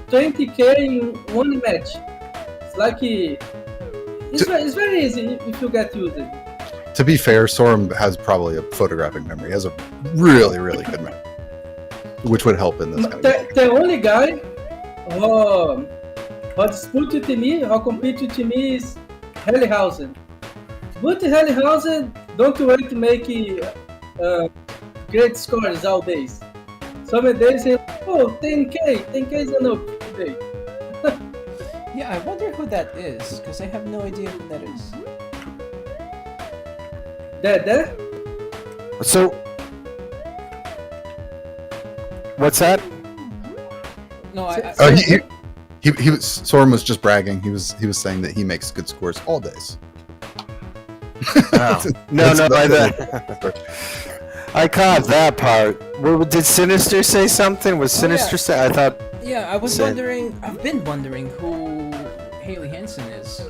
20k in 1 match. It's very easy if you get used to it. To be fair, Sorum has probably a photographic memory. He has a really, really good memory, which would help in this kind of game. The only guy who disputed to me, who competed to me is Hellyhausen. But Hellyhausen don't wait to make great scores all days. Some days he 10k is enough today. yeah, I wonder who that is because I have no idea who that is. There? So, what's that? No, Sorum was just bragging. He was saying that he makes good scores all days. Oh. No, I caught that part. Did Sinister say something? Was Sinister say? I thought. Yeah, I was wondering. I've been wondering who Haley Hansen is,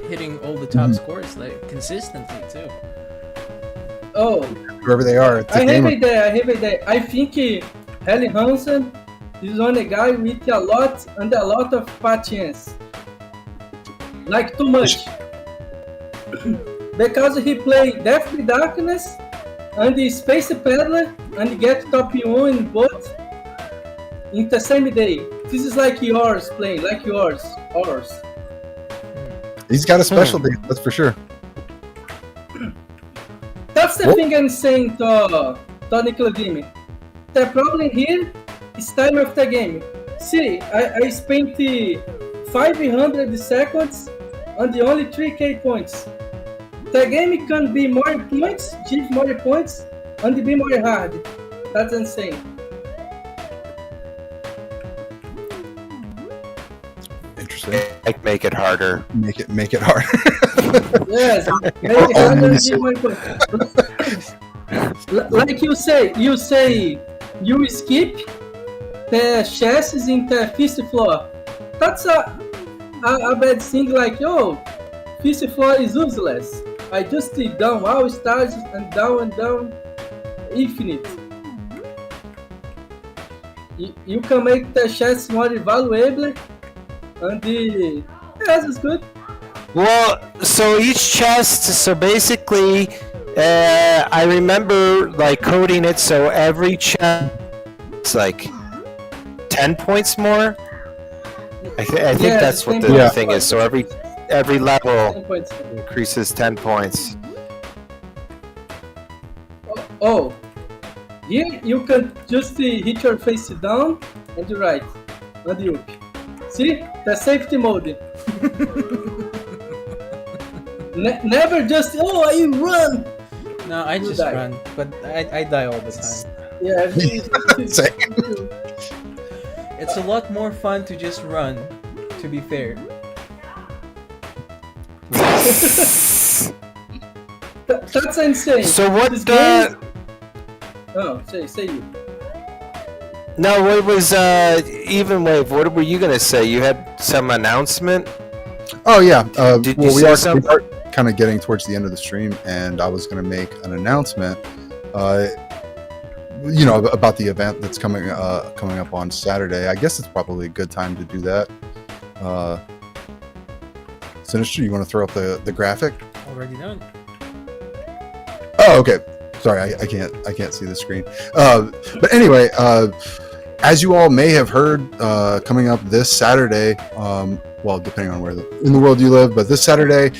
hitting all the top scores like consistently too. Oh, whoever they are. It's a I have gamer. an idea. I think Helly Hansen is one guy with a lot of patience. Like too much. Because he played Death by Darkness and the Space Peddler and get top 1 in both in the same day. This is like yours playing, like yours. He's got a specialty, that's for sure. That's the thing I'm saying to Nickelodeon. The problem here is time of the game. See, I spent 500 seconds on the only 3k points. The game can be more points, give more points, and be more hard. That's insane. Interesting. Like make it harder. Make it hard. Yes, make it harder and give more points. Like you say, you skip the chassis in the fist floor. That's a bad thing. Like, fist floor is useless. I just down all stars and down infinite. You can make the chassis more valuable, and yes, it's good. Well, so each chest, so basically, I remember like coding it so every chest is like 10 points more. I think that's what the thing is. So every level increases 10 points. Oh, here you can just hit your face down and right, and up. See, the safety mode. Never just I run. No, I just run, but I die all the time. Yeah, it's a lot more fun to just run. To be fair. That's insane. So what? Say you. No, what was Even Wave? What were you gonna say? You had some announcement. Oh yeah. Did well, you we say are something? kind of getting towards the end of the stream, and I was going to make an announcement. About the event that's coming up on Saturday. I guess it's probably a good time to do that. Sinister, you want to throw up the graphic? Already done. Oh, okay. Sorry, I can't see the screen. But anyway, as you all may have heard, coming up this Saturday, well, depending on where in the world you live, but this Saturday,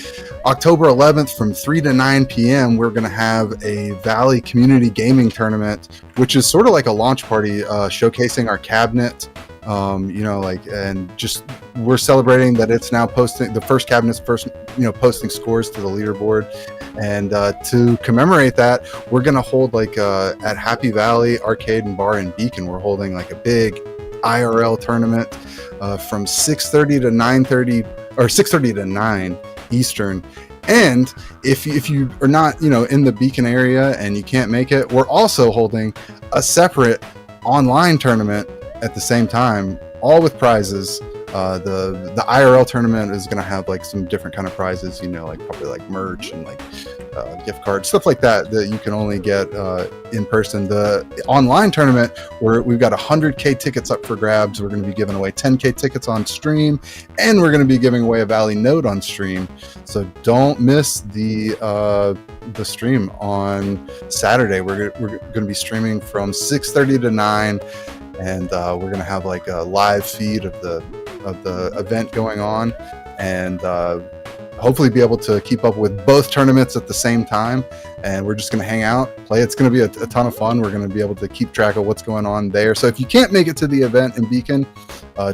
October 11th, from 3 to 9 p.m., we're going to have a Valley Community Gaming Tournament, which is sort of like a launch party, showcasing our cabinet. And just we're celebrating that it's now posting the first cabinet's posting scores to the leaderboard. And to commemorate that, we're going to hold at Happy Valley Arcade and Bar in Beacon, we're holding like a big IRL tournament from 6:30 to 9:30 or 6:30 to 9 Eastern. And if you are not in the Beacon area and you can't make it, we're also holding a separate online tournament at the same time, all with prizes. The IRL tournament is going to have like some different kind of prizes, probably like merch and like gift cards, stuff like that you can only get in person. The online tournament, we've got 100K tickets up for grabs. We're going to be giving away 10K tickets on stream, and we're going to be giving away a Valley Note on stream. So don't miss the stream on Saturday. We're going to be streaming from 6:30 to 9, and we're going to have like a live feed of the event going on, and hopefully be able to keep up with both tournaments at the same time. And we're just going to hang out, play. It's going to be a ton of fun. We're going to be able to keep track of what's going on there. So if you can't make it to the event in Beacon,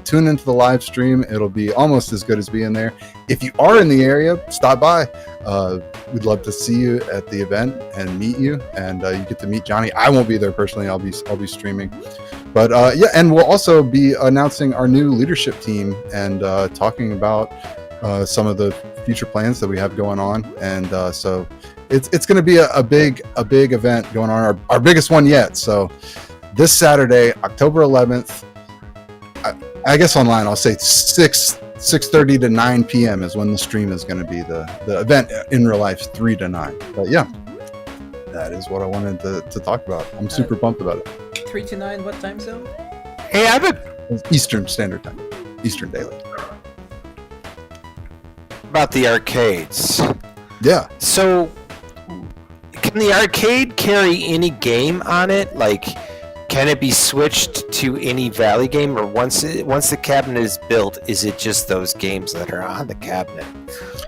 tune into the live stream. It'll be almost as good as being there. If you are in the area, stop by. We'd love to see you at the event and meet you, and you get to meet Johnny. I won't be there personally. I'll be streaming. But and we'll also be announcing our new leadership team and talking about some of the future plans that we have going on. And so it's going to be a big event going on, our biggest one yet. So this Saturday, October 11th, I guess online I'll say 6:30 to 9 p.m. is when the stream is going to be. The event in real life 3 to 9. But yeah. that is what I wanted to talk about. I'm super pumped about it. 3 to 9, what time zone? Hey, I have a Eastern Standard Time, Eastern Daylight. about the arcades. Yeah. So, can the arcade carry any game on it? Like, can it be switched to any Valley game, or once the cabinet is built, is it just those games that are on the cabinet?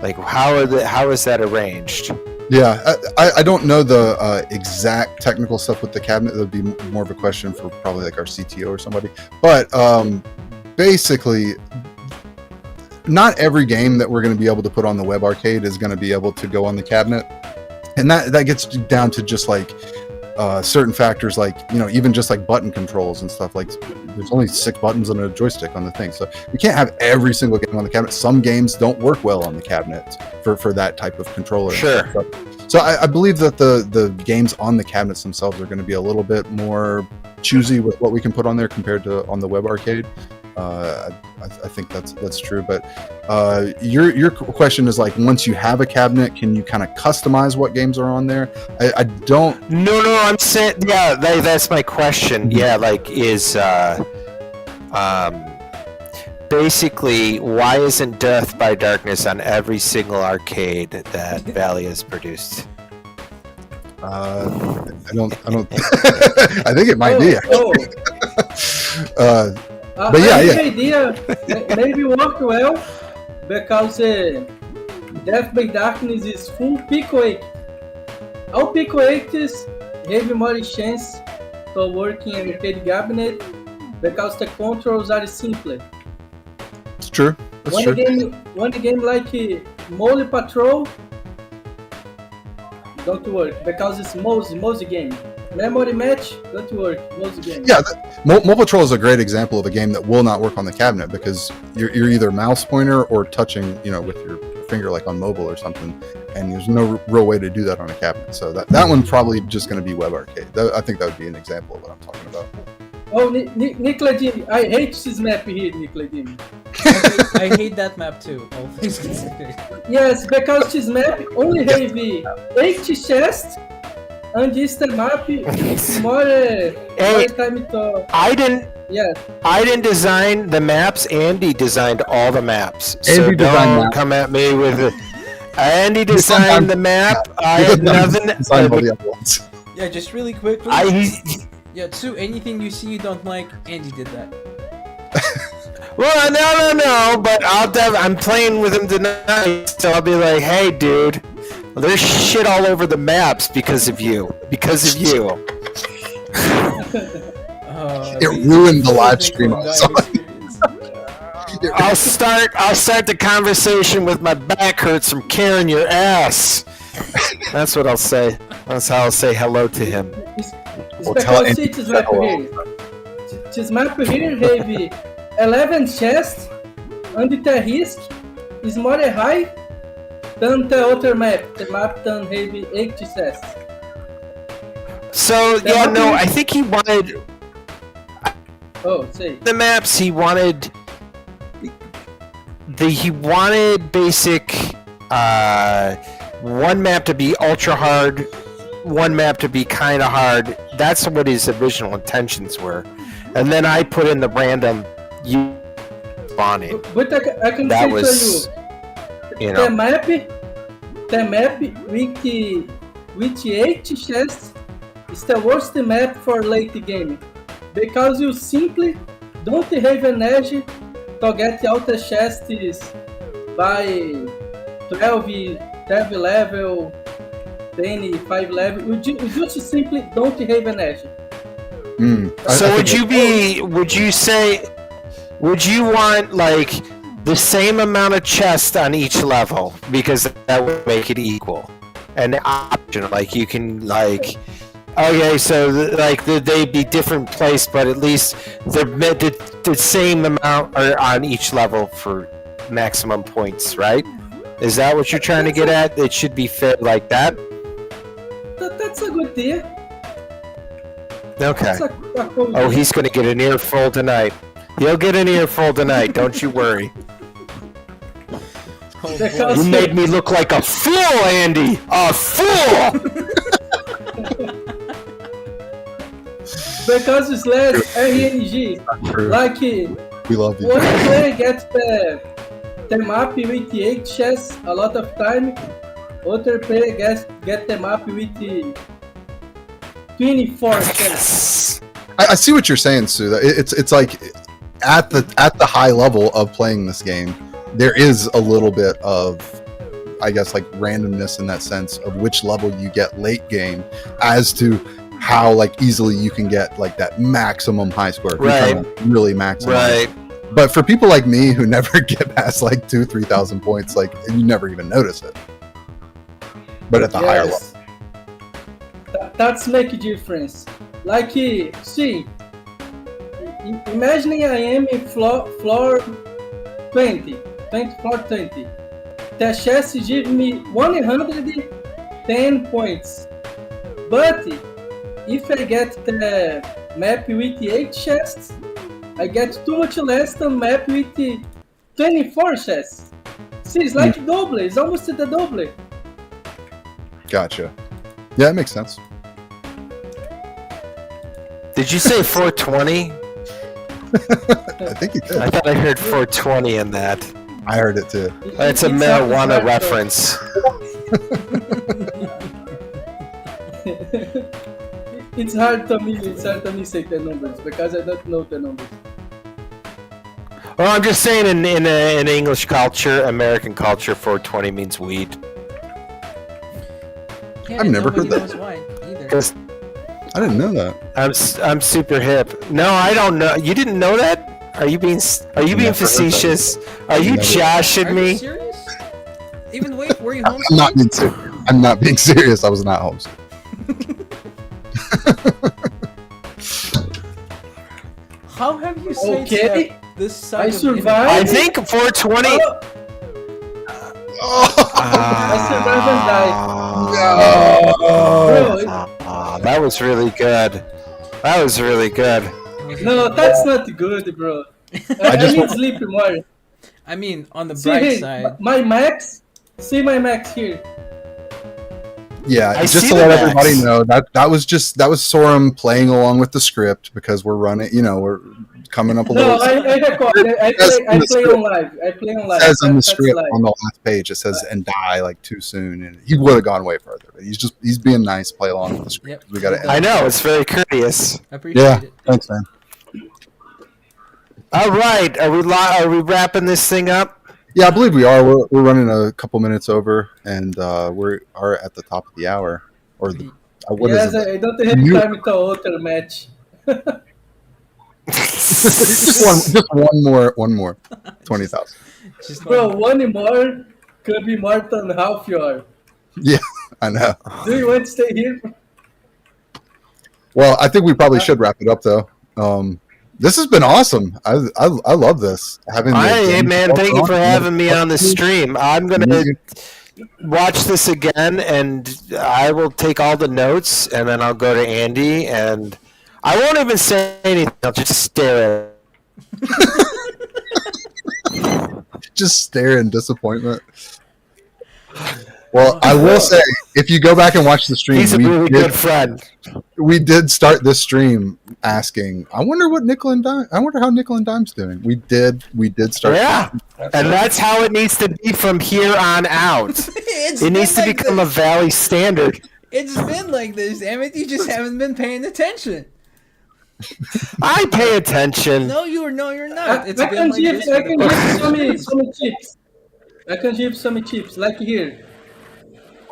Like, how is that arranged? Yeah, I don't know the exact technical stuff with the cabinet. That would be more of a question for probably like our CTO or somebody. But basically, not every game that we're going to be able to put on the web arcade is going to be able to go on the cabinet, and that gets down to just like certain factors, like even just like button controls and stuff. Like there's only 6 buttons on a joystick on the thing, so we can't have every single game on the cabinet. Some games don't work well on the cabinet for that type of controller. Sure. So I believe that the games on the cabinets themselves are going to be a little bit more choosy with what we can put on there compared to on the web arcade. I think that's true, but your question is like, once you have a cabinet, can you kind of customize what games are on there? I don't. No, I'm saying, yeah, that's my question. Yeah, like, is basically, why isn't Death by Darkness on every single arcade that Valley has produced? I don't. I think it might be. But yeah. Idea maybe work well because Death by Darkness is full Pico 8. All Pico 8s have more chance to work in arcade cabinet because the controls are simpler. It's true. That's true. One game like Mole Patrol don't work because it's most game. Memory Match don't work. Most game. Yeah, Mole Patrol is a great example of a game that will not work on the cabinet because you're either mouse pointer or touching, with your finger like on mobile or something, and there's no real way to do that on a cabinet. So that one's probably just going to be web arcade. I think that would be an example of what I'm talking about. Oh, Nicoladim, I hate this map here, Nicoladim. I hate that map too, all things considered. Yes, because this map only have 8 chests, and this map is more time to... I didn't design the maps. Andy designed all the maps. So Andy don't come at me with it. Andy designed the map. I had nothing. Designed all the other ones. Yeah, just really quickly. Yeah, Sue, anything you see you don't like, Andy did that. Well, no, but I'm playing with him tonight, so I'll be like, hey, dude, there's shit all over the maps because of you. It ruined the live stream. I'll start the conversation with my back hurts from carrying your ass. That's what I'll say. That's how I'll say hello to him. This map here have 11 chests, and the risk is more high than the other map. The map then have 8 chests. So I think he wanted. Oh, say the maps. He wanted basic one map to be ultra hard, one map to be kind of hard. That's what his original intentions were, and then I put in the random spawning. But I can that say was, to you, the map with 8 chests is the worst map for late game because you simply don't have energy to get out the chests by 12 level, 10, 5 level. You just simply don't have energy. So would you want like the same amount of chests on each level because that would make it equal? And the option, like you can like, okay, so they'd be different placed, but at least the same amount are on each level for maximum points, right? Is that what you're trying to get at? It should be fair like that? That's a good idea. Okay. Oh, he's going to get an earful tonight. He'll get an earful tonight, don't you worry. You made me look like a fool, Andy! A fool! because slash RNG. Like We love you. one player gets the map with 8 chests a lot of time. Other player get the map with 24 chests. I see what you're saying, Sue. It's like at the high level of playing this game, there is a little bit of, I guess, like randomness in that sense of which level you get late game as to how like easily you can get like that maximum high score. Right. Really maximum. Right. But for people like me who never get past like 2,000-3,000 points, like you never even notice it. But at the higher level. That's make a difference. Like, see, imagine I am in floor 20. Floor 20. The chest give me 110 points. But if I get the map with 8 chests, I get too much less than map with 24 chests. See, it's like double. It's almost the double. Gotcha. Yeah, it makes sense. Did you say 420? I think you did. I thought I heard 420 in that. I heard it too. It's a marijuana reference. It's hard to me say the numbers because I don't know the numbers. Well, I'm just saying in English culture, American culture, 420 means weed. Yeah, I've never heard that. knows why either. 'Cause I didn't know that. I'm super hip. No, I don't know. You didn't know that? Are you being facetious? Are you joshing Are you me? serious? Even wait, were you home? I'm not being serious. I was not home. How have you stayed Okay, this side I of survived. I think 420. I survived and died. Bro, That was really good. That was really good. no, that's not good, bro. I need sleep more. I mean, on the See bright here, side, my max. See my max here. Yeah, I just see to the let max. everybody know that was Sorum playing along with the script because we're running. We're coming up a No, little. I record. I play on live. I play on live. It says on the That's script live. on the last page, it says "and die like too soon," and he would have gone way further. But he's being nice, play along with the script. Yep. We got to. I know, it's very courteous. I appreciate Yeah, it. thanks, man. All right, are we wrapping this thing up? Yeah, I believe we are. We're running a couple minutes over, and we are at the top of the hour. Or what Yes, is it? I don't have time to other match. just one more 20,000. Just Bro, one- one more could be more than half your. Yeah, I know. Do you want to stay here? Well, I think we probably should wrap it up though. This has been awesome. I love this. Hey man, thank you for having me on the stream. I'm gonna watch this again, and I will take all the notes, and then I'll go to Andy, and I won't even say anything. I'll just stare at it. Just stare in disappointment. Well, I will say, if you go back and watch the stream, He's a really good friend. We did start this stream asking, I wonder how Nickel and Dime's doing. We did start. Yeah, and that's how it needs to be from here on out. It needs to become a Valley standard. It's been like this, Emmett. You just haven't been paying attention. I pay attention. No, you're not. It's I been can like give this. I can give some tips. I can give some tips, like here.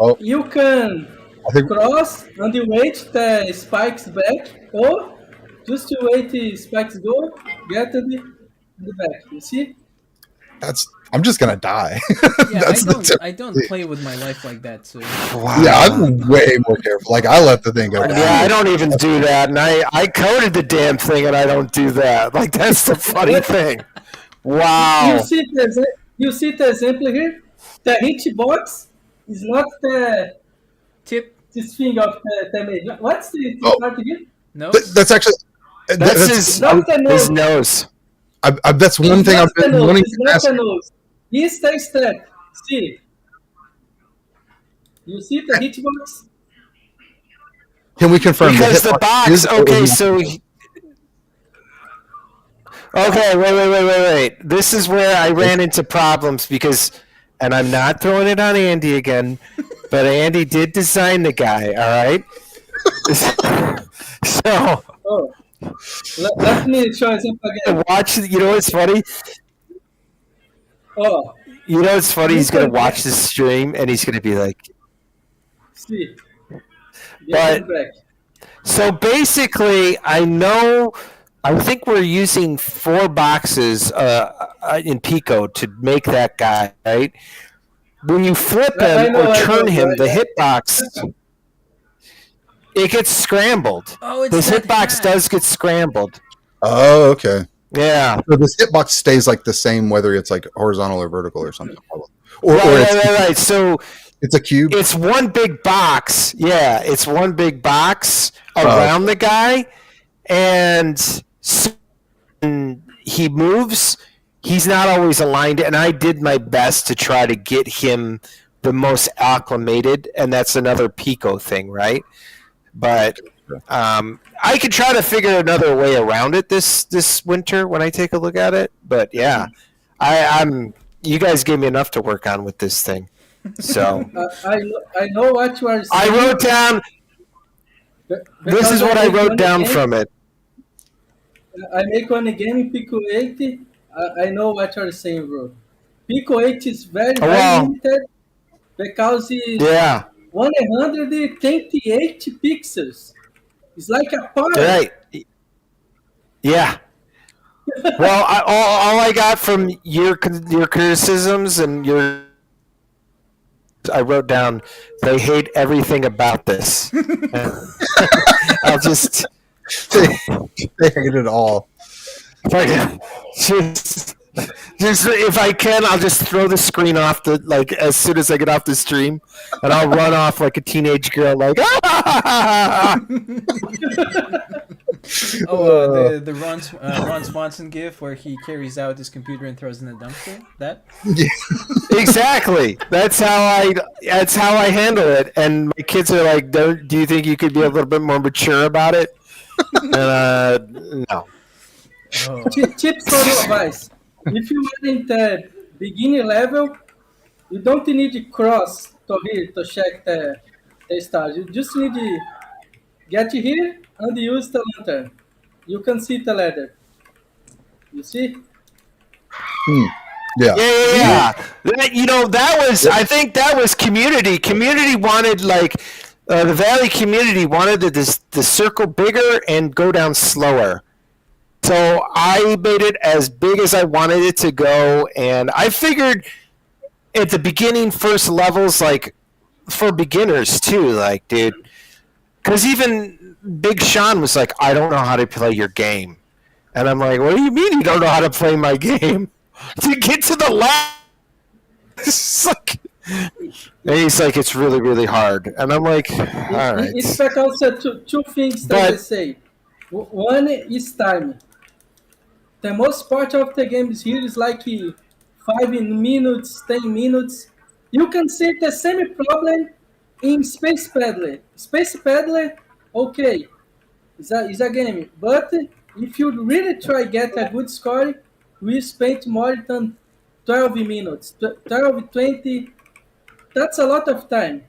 Oh, You can I think cross and you wait the spikes back, or just to wait the spikes go, get to the back. You see? I'm just gonna die. Yeah, That's I don't play with my life like that. So Wow. Yeah, I'm way more careful. Like I let the thing go down. Yeah, I don't even do that, and I coded the damn thing, and I don't do that. Like that's the funny thing. Wow. You see the example here? The hitbox is not tip. this thing of the mage. What's the part again? No. That's actually That's Not the his nose. nose. that's one thing I've been wanting It's to not ask. the nose. It's the step. See? You see the hitbox? Can we confirm Because hit the mark box, is or okay, is so Okay, wait. This is where I ran into problems because, and I'm not throwing it on Andy again, but Andy did design the guy. All right. So Oh, let me show it up again. watch. You know what's funny? Oh, You know what's funny? He's gonna listen back. watch this stream and he's gonna be like, See, listen but back. so basically, I think we're using 4 boxes in Pico to make that guy, right? When you flip I him or know, I turn know. him, the hitbox, it gets scrambled. Oh, it's This that hitbox hat. does get scrambled. Oh, okay. Yeah. So this hitbox stays like the same whether it's like horizontal or vertical or something, or Right. So it's a cube. it's one big box. Yeah, it's one big box around the guy, and so when he moves. He's not always aligned, and I did my best to try to get him the most acclimated, and that's another Pico thing, right? But I could try to figure another way around it this winter when I take a look at it. But yeah, I'm. You guys gave me enough to work on with this thing, so I know what you are I saying. wrote down. This Because is what I make wrote one down game, from it. I make one game in Pico 8. I know what you are saying, bro. Pico 8 is very, Oh, very well, limited because it's yeah, 128 pixels. It's like a part. right, yeah. Well, all I got from your criticisms and your I wrote down they hate everything about this. I'll just they hate it all. just if I can, I'll just throw the screen off the like as soon as I get off the stream, and I'll run off like a teenage girl, like The Ron Swanson gif where he carries out his computer and throws in the dumpster. That. Exactly. That's how I handle it. And my kids are like, do you think you could be a little bit more mature about it? And no. Oh. Tips for advice. If you are in the beginner level, you don't need to cross to here to check the stars. You just need to get here and use the lantern. You can see the ladder. You see? Yeah. Yeah. That was. I think that was community. Community wanted the Valley community wanted the circle bigger and go down slower. So I made it as big as I wanted it to go, and I figured at the beginning, first levels, like for beginners too, like dude, because even Big Sean was like, I don't know how to play your game, and I'm like, what do you mean you don't know how to play my game? To get to the last, and he's like, it's really, really hard, and I'm like, all right. It's because two things that they say. One is time. The most part of the games here is like 5 minutes, 10 minutes. You can see the same problem in Space Paddler. Space Paddler, okay, it's a game. But if you really try get a good score, we spent more than 12 minutes, 12, 20. That's a lot of time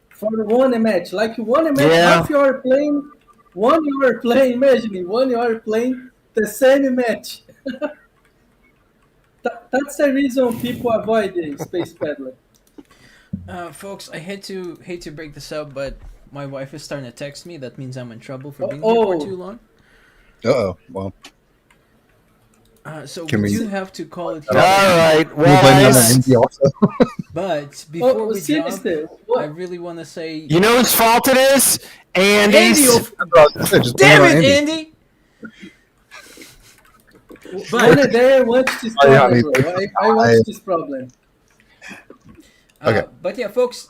for one match. Like one match, half you are playing, 1 hour playing. Imagine 1 hour playing the same match. That's the reason people avoid the Space Paddler. Folks, I hate to break this up, but my wife is starting to text me. That means I'm in trouble for being here for too long. Well. So Can we we- do have to call it All here. right. We'll blame Well, that on Andy also. But before we jump, seriously, I what? really want to say, you know whose fault it is? Andy's. Just blame damn it on it, Andy. Andy! One day I want this Oh, yeah, problem, bro. I want this problem. Okay. But yeah, folks,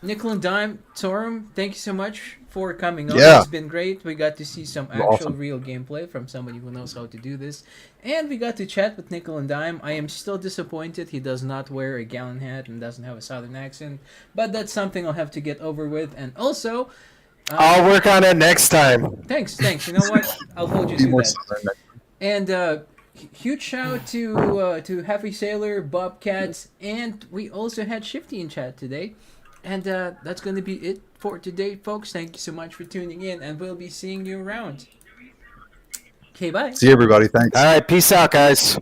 Nickel and Dime, Torum, thank you so much for coming on. Yeah. It's been great. We got to see some actual real gameplay from somebody who knows how to do this. And we got to chat with Nickel and Dime. I am still disappointed he does not wear a gallon hat and doesn't have a southern accent. But that's something I'll have to get over with. And also, I'll work on it next time. Thanks. You know what? I'll hold you Be to more that. southern next time. And huge shout to Happy Sailor, Bobcats, and we also had Shifty in chat today. And that's going to be it for today, folks. Thank you so much for tuning in, and we'll be seeing you around. Okay, bye. See you, everybody. Thanks. All right, peace out, guys.